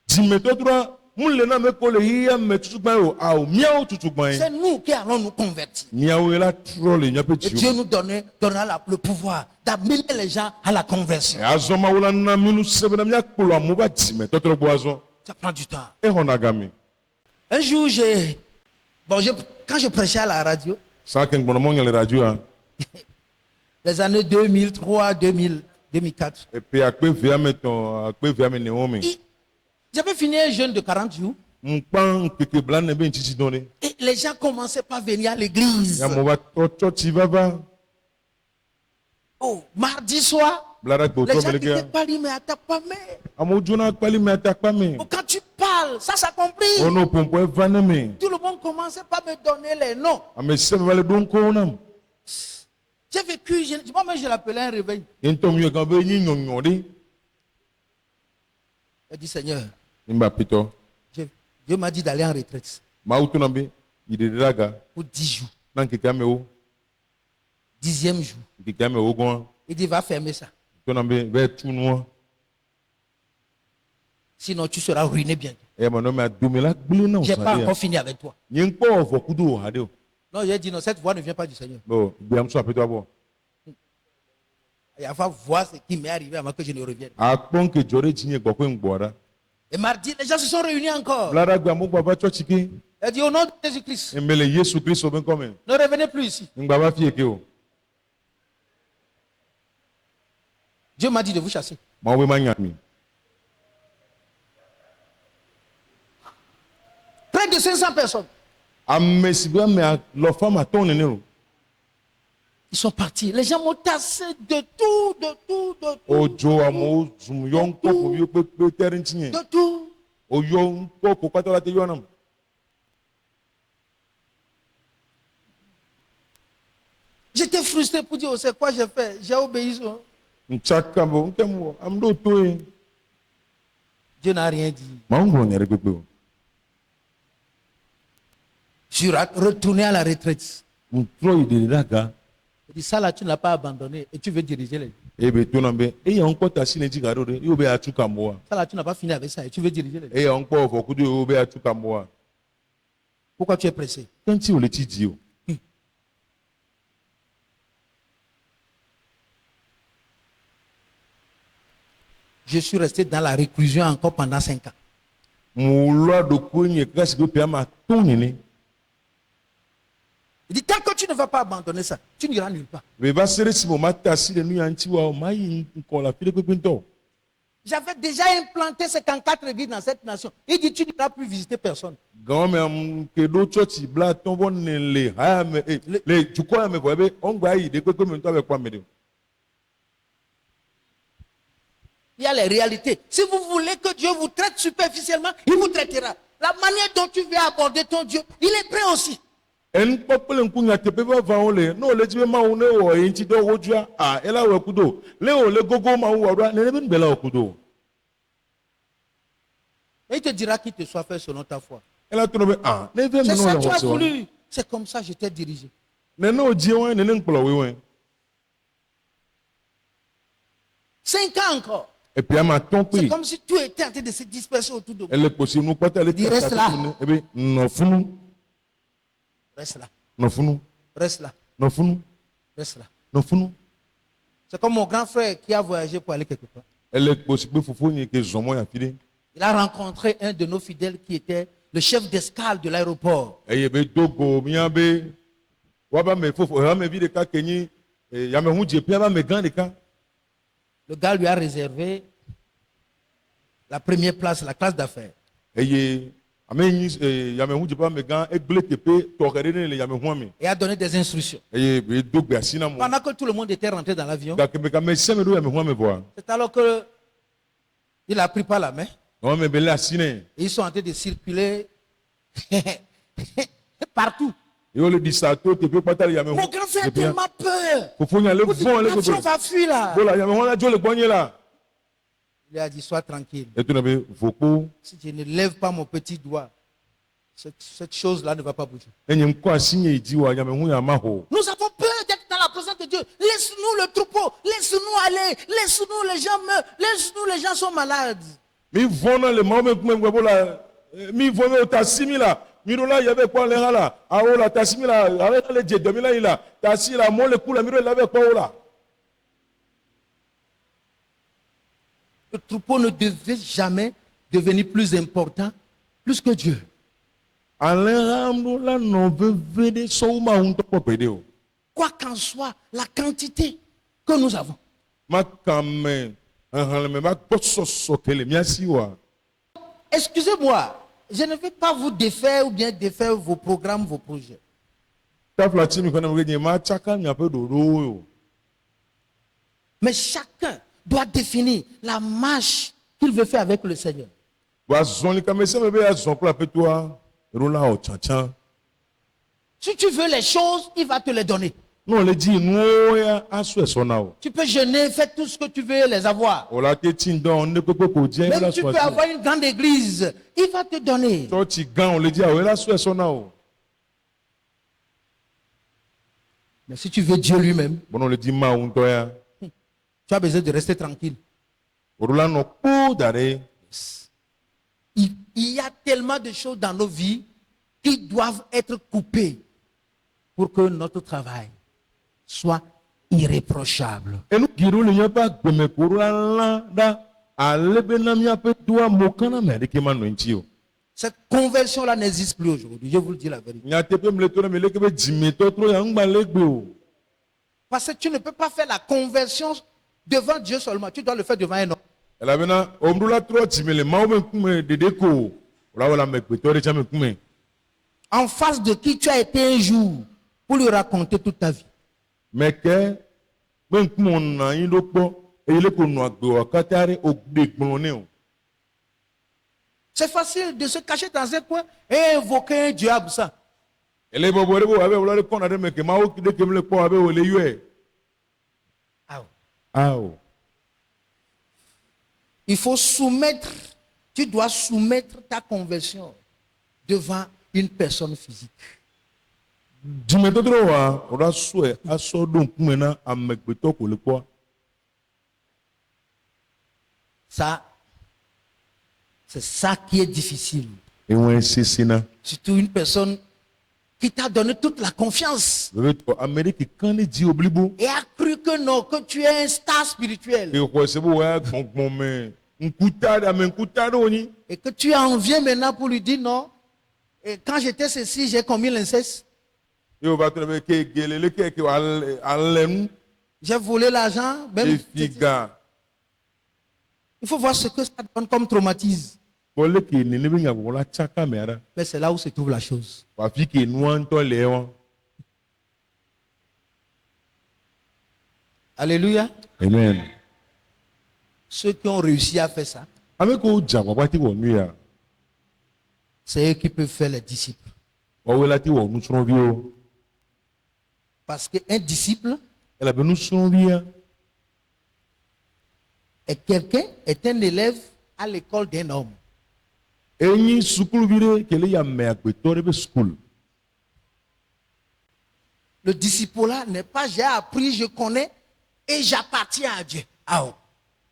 di me to dura mun le na me ko le hiya me tutu gban o aw miawo tutu gban C'est nous qui allons nous convertir. miawo la tro le nya pe Et ti Dieu o nous donnera le pouvoir d'amener les gens à la conversion. azo ma wala na minu sebe na mia kpolo amu ba di me to tro bo azo Ça prend du temps. e hona gami Un jour, quand je prêchais à la radio, sa ken gbono mo nyale radio a les années 2003, 2004, e pe akpe via me ton akpe via me ne o me J'avais fini un jeûne de 40 jours. Mkpan keke bla ne be ntiti donne. Et les gens commençaient par venir à l'église. Ya mo ba to church baba. Oh, mardi soir, Bla go les to gens meleke. n'étaient pas dit, mais attaque pas, mais. Amo jona kwali me atakpa me. Oh, quand tu parles, ça s'accomplit. Ono pompo e vane me. Tout le monde commençait par me donner les noms. Ame se vale don ko nam. J'ai vécu, moi-même je l'appelais un réveil. Ento mi ga be nyi nyonyo de. J'ai dit, Seigneur, Imba pito. Dieu m'a dit d'aller en retraite Ma utu nambe ide daga. pour 10 jours. Nan keke ame o. 10e jour. Keke ame o gon. Il dit, va fermer ça. To nambe ve tu no. Sinon, tu seras ruiné bientôt. E ma no me adumi la gbulu na Je n'ai pas osade. encore fini avec toi. Yen po ofo kudu o hade o. Non, j'ai dit, non, cette voix ne vient pas du Seigneur. Bo, bi am so apito abo. Il va voir ce qui m'est arrivé avant que je ne revienne. Akpon ke jore jinye gbo ko ngbora. Et mardi, les gens se sont réunis encore. Bla gba mo gba ba church ki. Il a dit, au nom de Jésus-Christ, Emele Yesu Kristo ben come. ne revenez plus ici. Ngba ba fie ke o. Dieu m'a dit de vous chasser. Ma we ma nyami. Près de 500 personnes. Amesiba me lo fama ton ne o. Ils sont partis. Les gens m'ont tassé de tout, de tout, de tout. Ojo amo zum yon ko ko yo pe terin tinye. De tout. O yo ko ko pato la te yo nam. J'étais frustré pour dire, oh, c'est quoi j'ai fait? J'ai obéi. Nchaka bo nkemo am do to e. Dieu n'a rien dit. Ma ngo nyere gbegbe o. Je suis retourné à la retraite. Ntro ide daga. Il dit, ça là, tu ne l'as pas abandonné et tu veux diriger les. Ebe to nambe e ya nko ta sine ji garo de yo be atuka mo a. Ça là, tu n'as pas fini avec ça et tu veux diriger les. E ya nko ofo kudu yo be atuka mo a. Pourquoi tu es pressé? Kanti o le ti ji o. Je suis resté dans la réclusion encore pendant 5 ans. Mo lo do ko nye kasi go pe ama ton ni. Il dit, tant que tu ne vas pas abandonner ça, tu n'iras nulle part. Be ba sere si mo mata si de nu yanti wa o mai nko la file gbegbe nto. J'avais déjà implanté 54 églises dans cette nation. Il dit, tu n'iras plus visiter personne. Gan me am ke do church bla ton bon ne le ha me le juko me ko be on gba yi de gbegbe me nto be kwa me de. Il y a les réalités. Si vous voulez que Dieu vous traite superficiellement, il vous traitera. La manière dont tu veux aborder ton Dieu, il est prêt aussi. En popole nkunya te pe ba va on le no le ti be ma on o yin ti do wojua ah ela we kudo le o le gogo ma wo ro ne be nbela okudo. Et il te dira qu'il te soit fait selon ta foi. Ela to no be ah ne ve me C'est no ça la que tu as so. voulu. C'est comme ça que je t'ai dirigé. Ne no ji won ne nkpolo we won. 5 ans encore. Et puis ama ton C'est pe. comme si tout était en train de se disperser autour de vous. Elle posi nu pata le Il reste là. e be no funu Reste là. no funu Reste là. no funu Reste là. no funu. C'est comme mon grand frère qui a voyagé pour aller quelque part. Elle posi pe fufu ni ke zomo ya fide. Il a rencontré un de nos fidèles qui était le chef d'escale de l'aéroport. Eye be dogo mi be wa ba me fufu ha me bi de ka kenyi ya me hu je pe ba me gan de ka. Le gars lui a réservé la première place, la classe d'affaires. Eye amenyi ya me hu je pa me gan e gle tepe to kere ne le ya me hu me. Et a donné des instructions. Eye be dogo asina mo. Pendant que tout le monde était rentré dans l'avion, Ga ke me ka me se me do ya me hu me boa. c'est alors que il a pris par la main No me be la asine. et ils sont en train de circuler partout. Yo le disato tepe pata ya me hu. Mon grand frère a tellement peur. Fufu nya le Vous dites, fon le l'avion gogo. va fuir là. Bola ya me hu la jo le gbonye la. Il a dit, sois tranquille. Et tu n'avais voko. Si je ne lève pas mon petit doigt, cette chose-là ne va pas bouger. Enye mko asinye idiwa ya me hu ya maho. Nous avons peur d'être dans la présence de Dieu. Laisse-nous le troupeau. Laisse-nous aller. Laisse-nous, les gens meurent. Laisse-nous, les gens sont malades. Mi vona le mame kumwe bola mi vona tasimila. Miro la yabe kwa le hala. Aola tasimila avec le je 2000 ila. Tasila mo le kula miro la avec ola. Le troupeau ne devait jamais devenir plus important, plus que Dieu. Alhamdou la no vede souma unto popedeo. Quoi qu'en soit la quantité que nous avons. Makame me ma bosso kele miasiwa. excusez-moi, je ne vais pas vous défaire ou bien défaire vos programmes, vos projets. tafla mi kana mwenye machaka mi ape dodo yo. Mais chacun doit définir la marche qu'il veut faire avec le Seigneur. Wa zon li kamese me be ya zon pour ape toi rola o chanchan. Si tu veux les choses, il va te les donner. Non le dit no ya aso esona o. Tu peux jeûner, faire tout ce que tu veux les avoir. O la te tindon ne pepe ko dien Même la tu so. peux avoir une grande église, il va te donner. Church gan on le dit o la so esona o. Mais si tu veux Dieu lui-même, Bon on le dit ma unto ya. tu as besoin de rester tranquille. Rola no po dare. Il y a tellement de choses dans nos vies qui doivent être coupées pour que notre travail soit irréprochable. Enu giro le nya ba gbeme ko rola da alebe na mi ape toi mo kana me de ke ma no nti o. Cette conversion-là n'existe plus aujourd'hui, je vous le dis la vérité. Nya te pe mle to na me le ke be jime to tro ya ngba legbe o. Parce que tu ne peux pas faire la conversion devant Dieu seulement, tu dois le faire devant un homme. Elle avait na omdula tro jime le ma o me kume dede ko. Ola wala me gbe to de cha me kume. En face de qui tu as été un jour pour lui raconter toute ta vie. Mais que me kume on na yin do po e le ko no agbe o katare o gbe gbon ni o. C'est facile de se cacher dans un coin et invoquer un Dieu absent. Ele bo bo re bo abe o le ko na de me ke ma o de ke me le po abe o le yue. Ah, Aw. il faut soumettre, tu dois soumettre ta conversion devant une personne physique. Jime to tro wa o da so e aso do kume na amegbe to ko le po. Ça, c'est ça qui est difficile. E won sisina. Surtout une personne qui t'a donné toute la confiance Le to Amerique kan ni di oblibo. et a cru que non, que tu es un star spirituel E ko se bo wa gbongbon me. Nkuta do ni. et que tu en viens maintenant pour lui dire non. Et quand j'étais ceci, j'ai commis l'inceste, Yo ba to be ke gelele ke alem j'ai volé l'argent. e Même, figa. il faut voir ce que ça donne comme traumatisme. Ko le ke ni ne be nya bo la chaka me ara. Mais c'est là où se trouve la chose. Wa fi ke nu an to le won. Alléluia. Amen. Ceux qui ont réussi à faire ça, Ame ko ja wa ti wo nu ya. c'est eux qui peuvent faire les disciples. Wa we la ti wo nu sron bi o. Parce qu'un disciple Ela be nu sron bi ya. est quelqu'un, est un élève à l'école d'un homme. Enyi sukulu bi re ke le ya me agbe to re be school. Le disciple-là n'est pas j'ai appris, je connais et j'appartiens à Dieu. Ah, oh.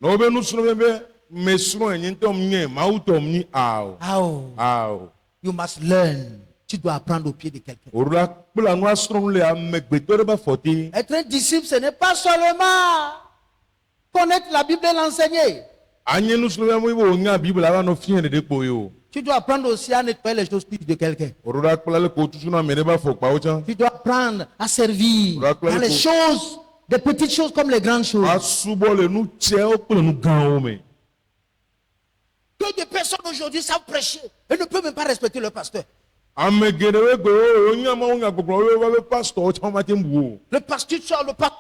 No be nu sron be me sron enyi tom nye ma u tom ni aw. Ah, oh. Aw. You must learn. Tu dois apprendre au pied de quelqu'un. Orula kpla nu asron le amegbe to re ba foti. Être un disciple, ce n'est pas seulement connaître la Bible et l'enseigner. Anye nu sron be mo nya bible ala no fien de po yo. Tu dois apprendre aussi à nettoyer les choses de quelqu'un. Orula kpla le ko tutu na me de ba fo pa o chan. Tu dois apprendre à servir dans les choses, des petites choses comme les grandes choses. Asubo le nu che o kpla nu gan o me. Que des personnes aujourd'hui savent prêcher et ne peuvent même pas respecter leur pasteur. Amegede we gbe o nya ma o nya gbogbo we ba pastor o chan ma te mbu. Le pasteur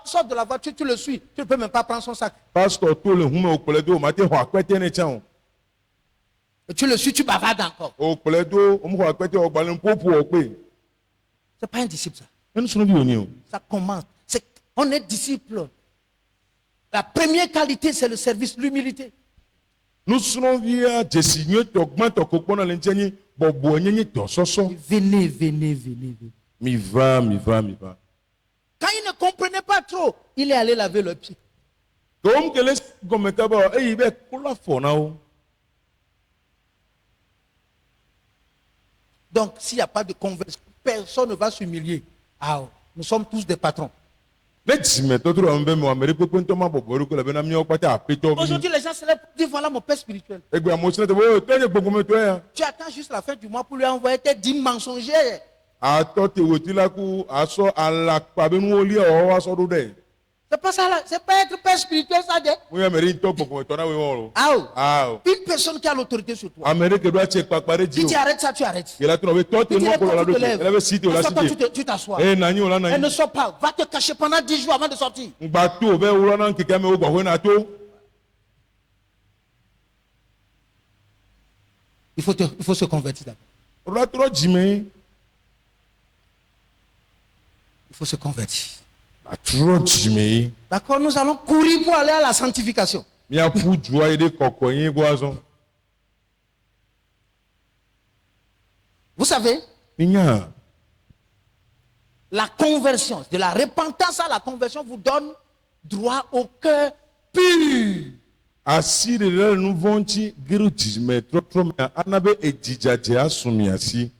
sort de la voiture, tu le suis. Tu ne peux même pas prendre son sac. Pastor to le hume o kpele do ma te ho akwete ne chan. Et tu le suis, tu bavardes encore. O kpele do o mo ho akwete o gbalen popo o pe. C'est pas un disciple ça. Enu sron bi oni o. Ça commence. On est disciple. La première qualité, c'est le service, l'humilité. Nu sron bi a jesi nye to gban to ko pona le nteni bobo nye to soso. Venez, venez, venez, venez. Mi va. Quand il ne comprenait pas trop, il est allé laver le pied. Tom kele gomme ka ba e be kula fo na o. Donc, s'il n'y a pas de conversion, personne ne va s'humilier. Ah, nous sommes tous des patrons. Le jime to tro ambe mo amere pe to ma bobo ru ko le be na mi o pata apeto bi. Aujourd'hui, les gens se lèvent pour dire voilà mon père spirituel. Egbe amosina te bo to ye gbogbo me to ya. Tu attends juste la fin du mois pour lui envoyer tes 10 mensongers. Ato te woti la ku aso ala pa be nu oli o wa so do de. C'est pas ça là, c'est pas être père spirituel ça de. Mo ya meri to popo to na we won. Ah, Ah. une personne qui a l'autorité sur toi. Amérique doit check papare Si di. tu arrêtes ça, tu arrêtes. Il a trouvé toi Si tu tu non lèves ko pas, la tu do. te lèves. Elle avait cité la Toi, cité. tu t'assois. Eh nani o la Elle ne nani. sort pas. Va te cacher pendant 10 jours avant de sortir. Ngba to be wo na nkeke me wo gbo na to. Il faut se convertir d'abord. O la tro jime. Il faut se convertir. A tro jime. D'accord, nous allons courir pour aller à la sanctification. Mi a fu jua ide kokko yin gwazo. Vous savez, Ninya. la conversion, de la repentance à la conversion vous donne droit au cœur pur. Asi de le nu vonti giru jime tro me anabe ejijaje asumi asi.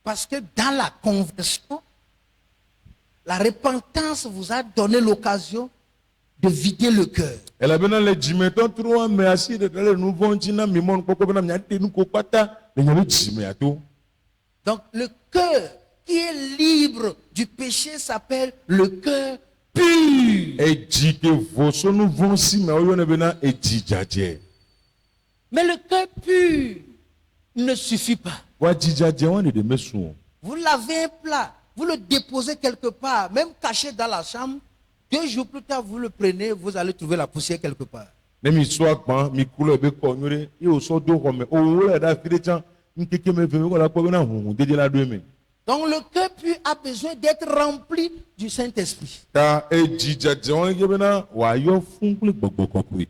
Parce que dans la conversion, la repentance vous a donné l'occasion de vider le cœur. Elle a bien le jime to tro me asi de le nu vonti na mi mon koko na mi ate nu ko pata le nyabe jime ato. Donc le cœur qui est libre du péché s'appelle le cœur pur. Ejike voso nu vonsi me oyo ne bena ejijaje. Mais le cœur pur ne suffit pas. Wa jijaje won de mesu. Vous lavez un plat, vous le déposez quelque part, même caché dans la chambre. 2 jours plus tard, vous le prenez, vous allez trouver la poussière quelque part. Ne mi so agban mi kulo be ko nyure e o so do ko me o wo le da firechan nkeke me fe me ko la ko na hun dede la do me. Donc le cœur pur a besoin d'être rempli du Saint-Esprit. Ta ejijaje won ge bena wa yo fun kule gbogbo kokwe.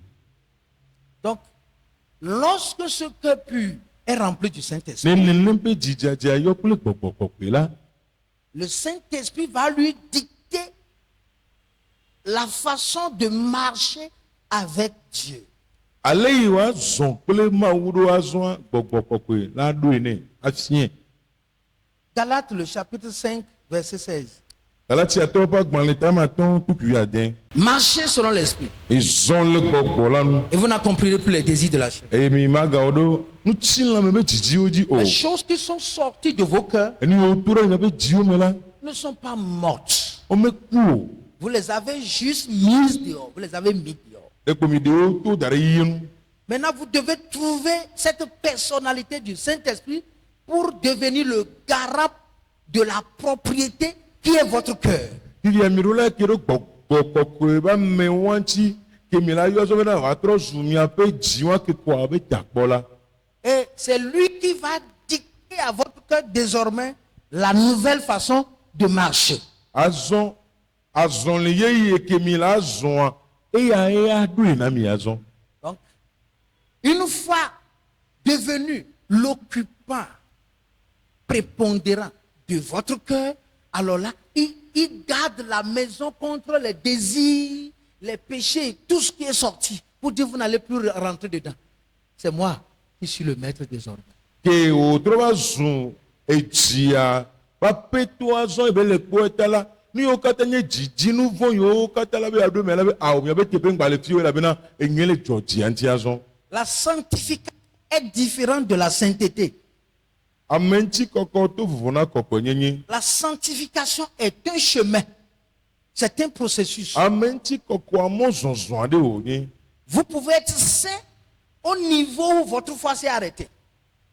Donc, lorsque ce cœur pur est rempli du Saint-Esprit, Ne pe jijaje ayo kule gbogbo kokwe la. le Saint-Esprit va lui dicter la façon de marcher avec Dieu. Ale yi wa zon kule ma wudo azon gbogbo kokwe la do ene afien. Galates, le chapitre 5, verset 16. Galati ato pa gban le ta ma ton tuku adin. Marchez selon l'Esprit. E zon le gbogbo la nu. Et vous n'accomplirez plus les désirs de la chair. E mi ma ga odo nu chin la me be jiji oji o. Les choses qui sont sorties de vos cœurs Eni o tura ina be ji o me la. ne sont pas mortes. O me ku o. Vous les avez juste mises dehors. Vous les avez mis dehors. E ko mi de o to dare yinu. Maintenant, vous devez trouver cette personnalité du Saint-Esprit pour devenir le garant de la propriété qui est votre cœur. Kiri amiro la kero gbogbo kokwe ba me wanti ke mi la yo so be na wa tro zu mi ape ji wa ke ko abe takbola. Et c'est lui qui va dicter à votre cœur désormais la nouvelle façon de marcher. Azon le ye ke mi la azon e ya do ina mi azon. Donc, une fois devenu l'occupant prépondérant de votre cœur, alors là, il garde la maison contre les désirs, les péchés, tout ce qui est sorti, pour dire vous n'allez plus rentrer dedans. C'est moi qui suis le maître désormais. Ke o tro ba zun e jia ba peto azon e be le po etala ni o kata nye jiji nu von yo kata la be ado me la be a o me be te pe ngba le fi o la be na enyele joji anti azon. La sanctification est différente de la sainteté. Amenti koko to vuvona koko nyenye. La sanctification est un chemin. C'est un processus. Amenti koko amo zonzon ade o ni. Vous pouvez être saint au niveau où votre foi s'est arrêtée.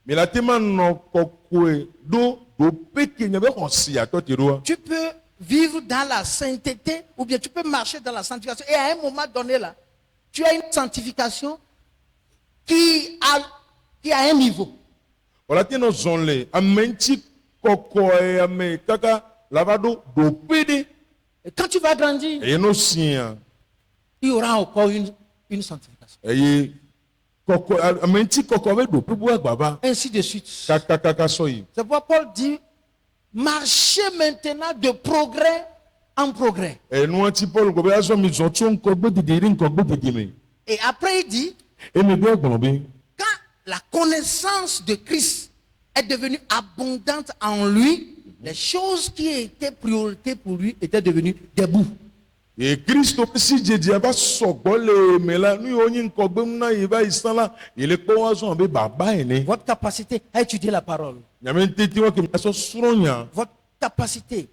Mais la tema no koko do peke nyabe konsi ato ti ro. Tu peux vivre dans la sainteté ou bien tu peux marcher dans la sanctification. Et à un moment donné là, tu as une sanctification qui a un niveau. Wala ti no zonle amenti koko e ame kaka lavado do pede. Et quand tu vas grandir, E no sia. il y aura encore une sanctification. E koko amenti koko be do pebu agbaba. Ainsi de suite. Kaka so yi. C'est pourquoi Paul dit, marchez maintenant de progrès en progrès. E no anti Paul go be aso mi zon tun ko gbe dede ri nkan gbe dede me. Et après il dit, E me be ogbon be. quand la connaissance de Christ est devenue abondante en lui, les choses qui étaient priorité pour lui étaient devenues des bouts. E Kristo si jeje aba sogbo le me la ni oyin nkan gbe na yi ba isan la ile po wa so be baba e ni. Votre capacité à étudier la parole, Nyame teti wo ke mi aso suronya. votre capacité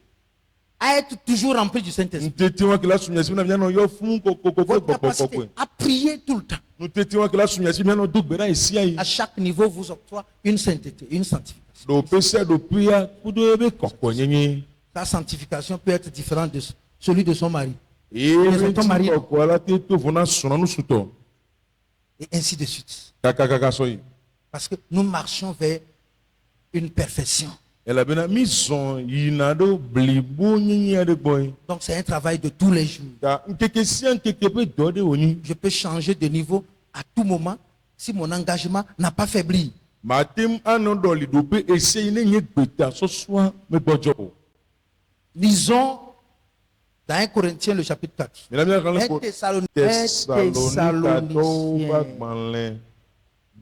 à être toujours rempli du Saint-Esprit. ntete wọn kìlá sunyasi mina mianɔ yɔ fún kokoko fún Votre gbɔgbɔgbɔgbɔ capacité à prier tout le temps. ntete wọn kìlá sunyasi mianɔ do gbɛrɛ esi ayi À chaque niveau, vous octroie une sainteté, une sanctification. do pese do pia kudo ebe kɔkɔ nyenye Sa sanctification peut être différente de celui de son mari. eye ton ti mari. kɔkɔ ala te to fún na sɔnna nu sutɔ Et ainsi de suite. kakakaka sɔyi Parce que nous marchons vers une perfection. elabena mi zɔn yina do blibo nyenye aɖe gbɔ ye Donc c'est un travail de tous les jours. ta nkeke sia nkeke ƒe dɔ de wonyi Je peux changer de niveau à tout moment si mon engagement n'a pas faibli. matem anɔ dɔli do pe ese yi ne nye gbeta sɔsɔa megbɔdzɔ o Lisons dans 1 Corinthiens le chapitre 4. minamia kan le 1 ko Thessaloniciens. Thessalonikatɔwo ƒe agbalẽ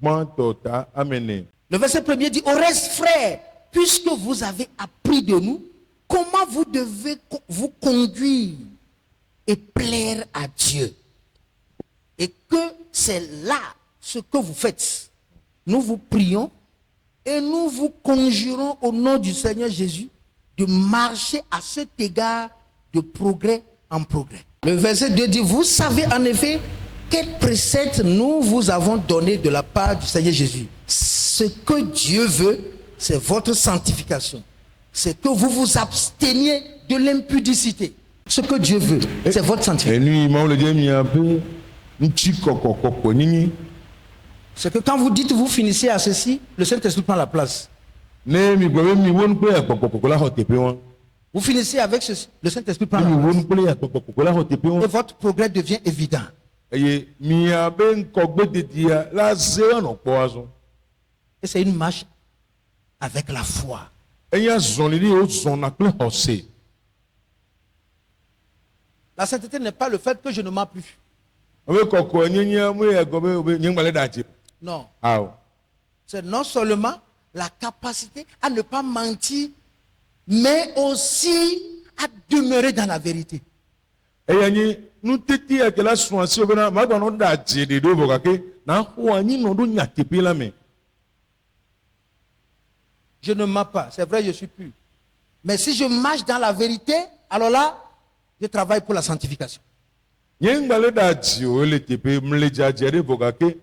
gbãtɔ ta amene. Le verset 1er dit, au reste frères, puisque vous avez appris de nous, comment vous devez vous conduire et plaire à Dieu. Et que c'est là ce que vous faites. Nous vous prions et nous vous conjurons au nom du Seigneur Jésus de marcher à cet égard de progrès en progrès. Le verset 2 dit, vous savez en effet quels préceptes nous vous avons donnés de la part du Seigneur Jésus. Ce que Dieu veut, c'est votre sanctification. C'est que vous vous absteniez de l'impudicité. Ce que Dieu veut, c'est votre sanctification. Enu ma le die mi abe ŋtsi kɔkɔkɔkɔ nyinyi. C'est que quand vous dites, vous finissez à ceci, le Saint-Esprit prend la place. Ne mi gbe be mi wo nukple akpɔkɔkɔkɔ la xɔ teƒe wɔn. Vous finissez avec ceci, le Saint-Esprit prend Ne la mi wo place. nukple akpɔkɔkɔkɔ la xɔ teƒe Et wɔn. votre progrès devient évident. Eye mi abe ŋkɔgbededia la ze anɔ kpɔ azɔ. Et c'est une marche avec la foi. Eya zɔli ɖi wo zɔna kple xɔse. La sainteté n'est pas le fait que je ne mens plus. Obe kɔkɔ nyenye mu ye gɔ be obe nye ŋgbalẽ da dzi. Non. Awo. C'est non seulement la capacité à ne pas mentir, mais aussi à demeurer dans la vérité. Eya nyi nutete yake la sɔn asi obe na ma gba nɔ da dzi de do vɔ gake na xɔ anyi nɔ ɖo nyateƒe la me. Je ne mens pas, c'est vrai, je suis pur. Mais si je marche dans la vérité, alors là, je travaille pour la sanctification. Nye ŋgbalẽ da dzi o le teƒe mle dzadze ɖe vɔ gake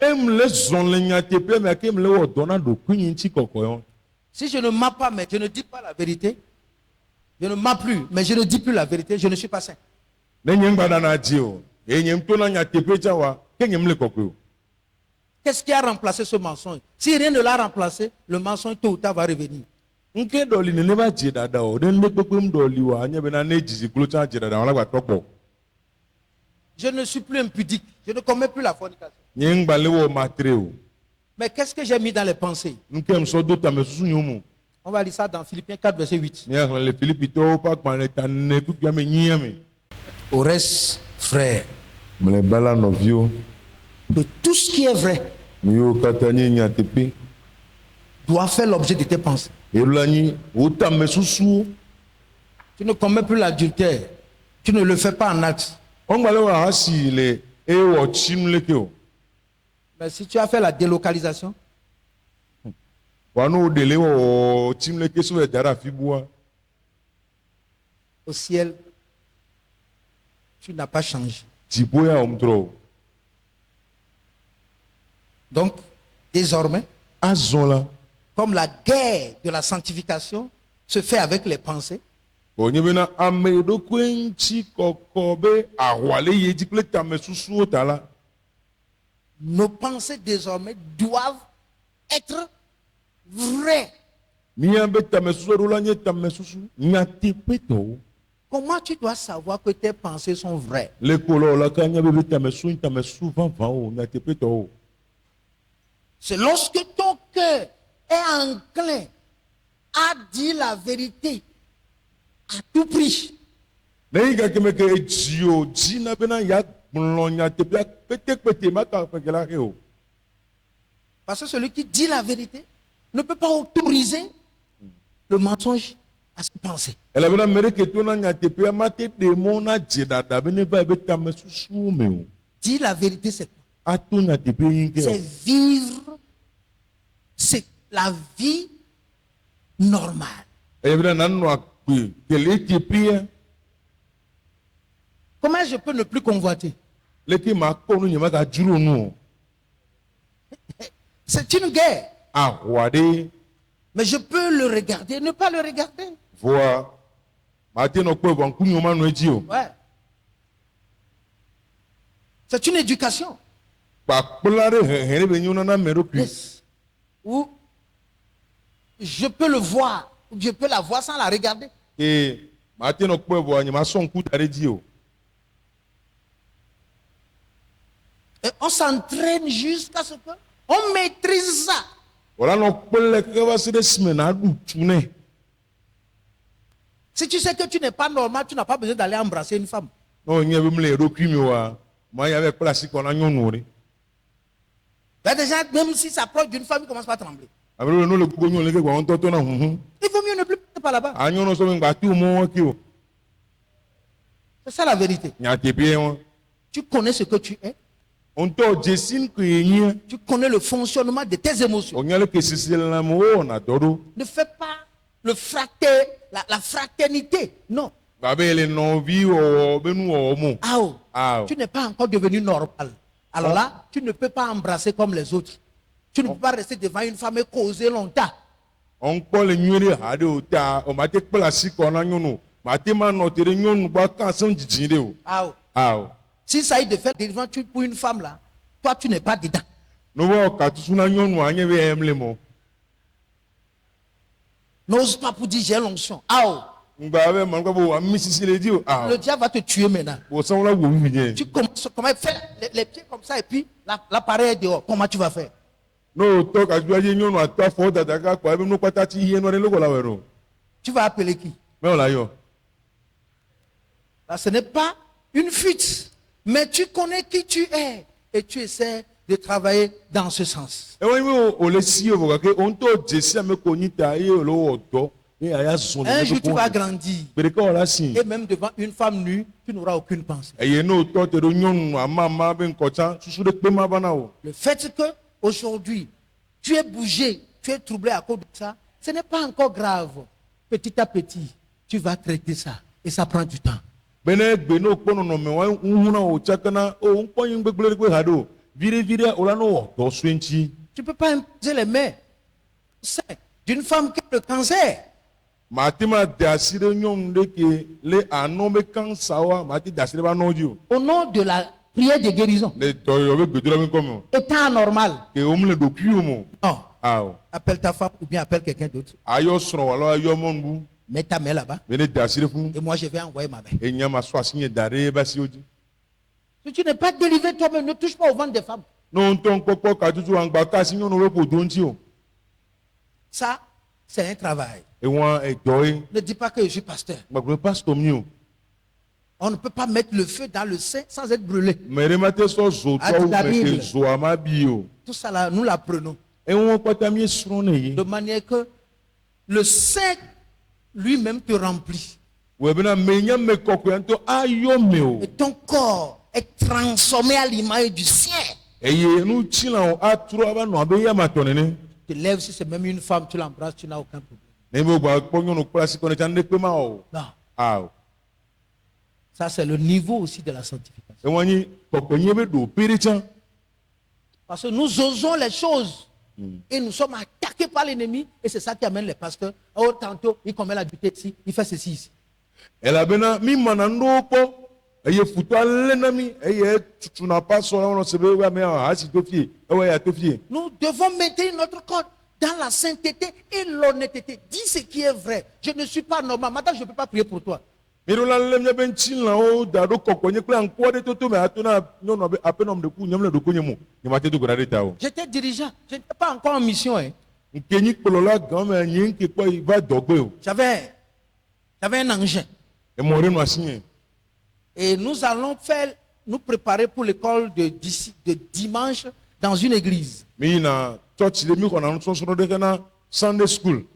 emle zɔn le nyateƒe me ake mle wɔ dɔ na ɖokui nyi ŋuti kɔkɔ yɔ. Si je ne mens pas, mais je ne dis pas la vérité, je ne mens plus, mais je ne dis plus la vérité, je ne suis pas saint. Ne nye ŋgba dana dzi o eye nye ŋutɔ na nyateƒe tsa wa ke nye mle kɔkɔe o. Qu'est-ce qui a remplacé ce mensonge? Si rien ne l'a remplacé, le mensonge tôt ou tard va revenir. Nke dɔli nene va dze dada o ne ne kpekpem dɔli wa nye bena ne dzizi klo tsa dze dada o la gba trɔ kpɔ. Je ne suis plus impudique, je ne commets plus la fornication. Nye ŋgbalẽ wɔ matre o. Mais qu'est-ce que j'ai mis dans les pensées? Nke musɔ do tame susu nyo mo. On va lire ça dans Philippiens 4, verset 8. Nye xlẽ le Filipitɔwo ƒe agbalẽ ta ne kukua me nyia me. Au reste, frère, Mle bala nɔviwo que tout ce qui est vrai mi yiwo katã nye nyateƒe. doit faire l'objet de tes pensées. Ela nyi wo tame susuwo. Tu ne commets plus l'adultère, tu ne le fais pas en acte. Ŋgbalẽ wɔ asi le eye wɔ tsi nu leke o. Mais si tu as fait la délocalisation, Wa no ɖe le wɔ tsi nu leke so le da ɖe afi bua. au ciel, tu n'as pas changé. Dziƒo ya wɔm trɔ o. Donc, désormais, Azɔ la. comme la guerre de la sanctification se fait avec les pensées, Nye bena ame ɖokue ŋuti kɔkɔ be ahwa le ye dzi kple tame susuwo ta la. nos pensées désormais doivent être vraies. Mía be tame susu ɖo la nye tame susu nyateƒetɔwo. Comment tu dois savoir que tes pensées sont vraies? Le kpɔlɔ la ka nye be tame susu vavãwo nyateƒetɔwo. C'est lorsque ton cœur est enclin à dire la vérité à tout prix. Ne yi gake me ke edzi o dzi na bena ya gblɔ nyateƒea kpetekpete maka feke la xe o. Parce que celui qui dit la vérité ne peut pas autoriser le mensonge à se penser. Elabena ame ɖeke to na nyateƒea mate ɖe mɔ na dze ɖaɖa be ne va ebe tame susuwo me o. Dire la vérité, c'est quoi? Ato nyateƒe yi ke C'est o. vivre, c'est la vie normale. Eye bena nanɔ quelle est tes prières? Comment je peux ne plus convoiter? Les ma konu nyama ka juro nu. C'est une guerre. Ah, wade. Mais je peux le regarder, ne pas le regarder. Voa. Matin no kwe banku nyoma no eji o. Ouais. C'est une éducation. Ba kplare here be nyona na mero pi. Yes. Où je peux le voir, ou je peux la voir sans la regarder. Et matin no kwe bo nyama son ku tare ji o. Et on s'entraîne jusqu'à ce que on maîtrise ça. Voilà no kpele ke ba se de smena du tune. Si tu sais que tu n'es pas normal, tu n'as pas besoin d'aller embrasser une femme. No nye be mle ro kwi mi wa. Moi y avait place ko na nyonu re. Ben déjà, même si ça approche d'une femme, il commence pas à trembler. Abelo no le ko nyon le ke gwa on toto na hunhun. Il vaut mieux ne plus passer par là-bas. Anyono so ngba ti o mo ki o. C'est ça la vérité. Nya te bien won. Tu connais ce que tu es. On to jesin ko yin. Tu connais le fonctionnement de tes émotions. On nyale ke sisi la mo na dodo. Ne fais pas la fraternité. Non. Babele no vi o benu o mo. Ah, oh. Ah. Tu n'es pas encore devenu normal. Alors là, tu ne peux pas embrasser comme les autres. Tu ne peux pas rester devant une femme et causer longtemps. On peut le nyure hade o ta o ma te place ko na nyonu. Ma te ma no tere nyonu ba kan son jijire o. Ah, oh. Ah. Si ça y est de faire devant pour une femme là, toi tu n'es pas dedans. No wo ka tusu na nyonu anye be emle mo. N'ose pas pour dire j'ai l'onction. Ah, oh. Ngba be man ko bo mi sisi le di o. Ah. Le diable va te tuer maintenant. Bo san la wo mi je. Tu commences, comment faire les pieds comme ça et puis l'appareil est dehors. Comment tu vas faire? No to ka ju aye nyonu ata fo dada ka ko be no pata ti hie no re loko la wero. Tu vas appeler qui? Me o la yo. Là, ce n'est pas une fuite, mais tu connais qui tu es et tu essaies de travailler dans ce sens. E won mi o le si o bo ka ke on to jesi ame ko ni ta ye lo odo. E aya son. Un jour, tu vas grandir. Bere ko la si. Et même devant une femme nue, tu n'auras aucune pensée. E ye no to te do nyonu amama be nkocha susu de pe ma bana o. Le fait que aujourd'hui, tu es bougé, tu es troublé à cause de ça, ce n'est pas encore grave. Petit à petit, tu vas traiter ça. Et ça prend du temps. Bene gbe no kpono no me wa nhuna o chakana o nko yin gbegbele gbe hado. Vire o la no do swenti. Tu ne peux pas imposer les mains d'une femme qui a le cancer. Matima dasire nyom de ke le anombe kansa wa mati dasire ba noji o. Au nom de la prière de guérison. Le to yo be gbedo la comme. Étant anormal. Ke o mle do pi o mo. Non. Ah. Appelle ta femme ou bien appelle quelqu'un d'autre. Ayo sro wala ayo monbu. Mets ta main là-bas. Bene dasire fun. Et moi, je vais envoyer ma main. E nyama so asinye dare ba si oji. Si tu n'es pas délivré toi-même, ne touche pas au ventre des femmes. Non ton popo ka tutu angba ka si nyonu we ko donti o. Ça, c'est un travail. E won e doy. Ne dis pas que je suis pasteur. Magbe pastor mi o. On ne peut pas mettre le feu dans le sein sans être brûlé. Mere mate so zo Ah, to la me Bible. ke zo ama bi o. Tout ça là, nous l'apprenons. E won pata mi sro ne yi. De manière que le sein lui-même te remplit. We bena me nyam me kokko ento ayo me o. Et ton corps est transformé à l'image du sien. Eye nu chila o aturo aba no abe ya matonene. Tu te lèves, si c'est même une femme, tu l'embrasses, tu n'as aucun problème. Ne bo gba ponyo no place ko ne chan de pe ma o. Non. Ah. Ça, c'est le niveau aussi de la sanctification. E woni kokko nye be do pere chan. Parce que nous osons les choses. Et nous sommes attaqués par l'ennemi. Et c'est ça qui amène les pasteurs. Oh, tantôt, il commet la buté ici, il fait ceci ici. Ela bena mi manando po. Eye futo ale na mi. Eye tu na pas so na se be wa me ha si to fie. E wa ya to fie. Nous devons maintenir notre corps dans la sainteté et l'honnêteté. Dis ce qui est vrai. Je ne suis pas normal. Madame, je ne peux pas prier pour toi. Miro la lem ben chila o da do kokko nye kla nko de toto me atona nyono be apenom de ku nyamle do ko nyemu. Ni mate do grade ta o. J'étais dirigeant. Je n'étais pas encore en mission. Hein. Nkenyi kpolola gan me nyin ke ko va dogbe o. J'avais un engin. E mo re no asinye. Et nous allons nous préparer pour l'école de dimanche dans une église. Mi na church le mi ko na so so de na Sunday school.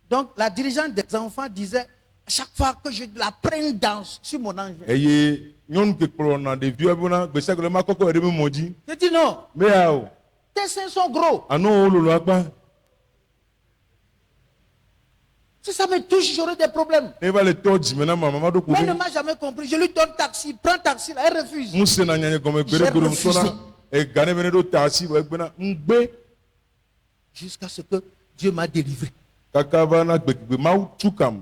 Donc la dirigeante des enfants disait, à chaque fois que je la prenne sur mon engin. Eye nyon ke kpolo na de vieux abuna be se ko le ma kokko re mi moji. Je dis non, Me a o. tes seins sont gros. Ano o lo apa. Si ça me touche, j'aurai des problèmes. ne va le tɔ jime na ma mama do Mais elle ne kuku m'a jamais compris. Je lui donne taxi, prends taxi, là, elle refuse. muse na nyanye gɔmɛ gbere gbere muso na egane bene do taasi wa egbena ngbe Jusqu'à ce que Dieu m'a délivré. kaka va na gbegbe mawu tu kam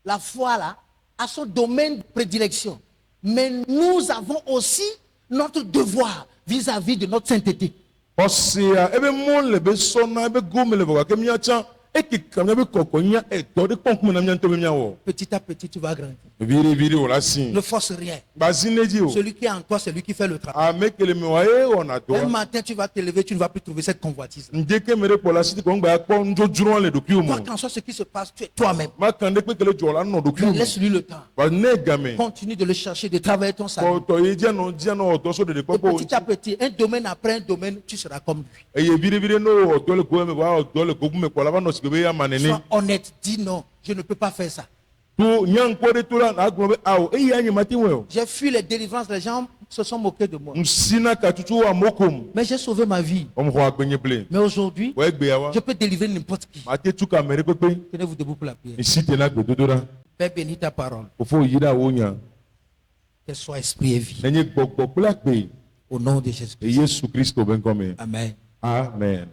La foi, là, a son domaine de prédilection. Mais nous avons aussi notre devoir vis-à-vis de notre sainteté. ɔsia ebe mɔ le be sɔna ebe gome le vɔ gake miatsa ekeka miabe kɔkɔ nya etɔ de kpɔnkume na miantɔ be miawɔ Petit à petit, tu vas grandir. viɖe o la si Ne force rien. basi ne dzi o Celui qui est en toi, c'est lui qui fait le travail. ame kele me wa ye wɔna Un dɔ matin, tu vas te lever, tu ne vas plus trouver cette convoitise. ndeke me de kpɔ la si te kɔ ŋgba akpɔ ŋdzodzro le ɖokuiwo Quoi me qu'en soit ce qui se passe, tu es toi-même. makan de kpe kele dzɔ la nɔ ɖokuiwo me Laisse-lui le temps. wa ne game Continue de le chercher, de travailler ton salut. kɔtɔ ye dianɔ ɔtɔ so ɖeɖe Et kpɔkpɔ petit à petit, un domaine après un domaine, tu seras comme lui. eye viɖe no ɔtɔ le go me wa ɔtɔ le gogu me kpɔ la va nɔ sike be ya ma nene Sois honnête, dis non, je ne peux pas faire ça. to nyankpɔ de to la na agblɔ be awo eye anye ma te wɔ o J'ai fui les délivrances, les gens se sont moqués de moi. ŋsina katutu wa mokom Mais j'ai sauvé ma vie. wɔn xɔ agbenye ble Mais aujourd'hui, wɔ egbea wa je peux délivrer n'importe qui. ma te tu ka me ɖe kpekpe Tenez-vous debout pour la prière. nsi te na gbedodo ɖa Père, bénis ta parole. fofo yi ɖa wo nya Qu'elle soit esprit et vie. nenye gbɔgbɔ kple agbe Au nom de Jésus. le Yesu Kristo be ŋkɔme Amen. amen.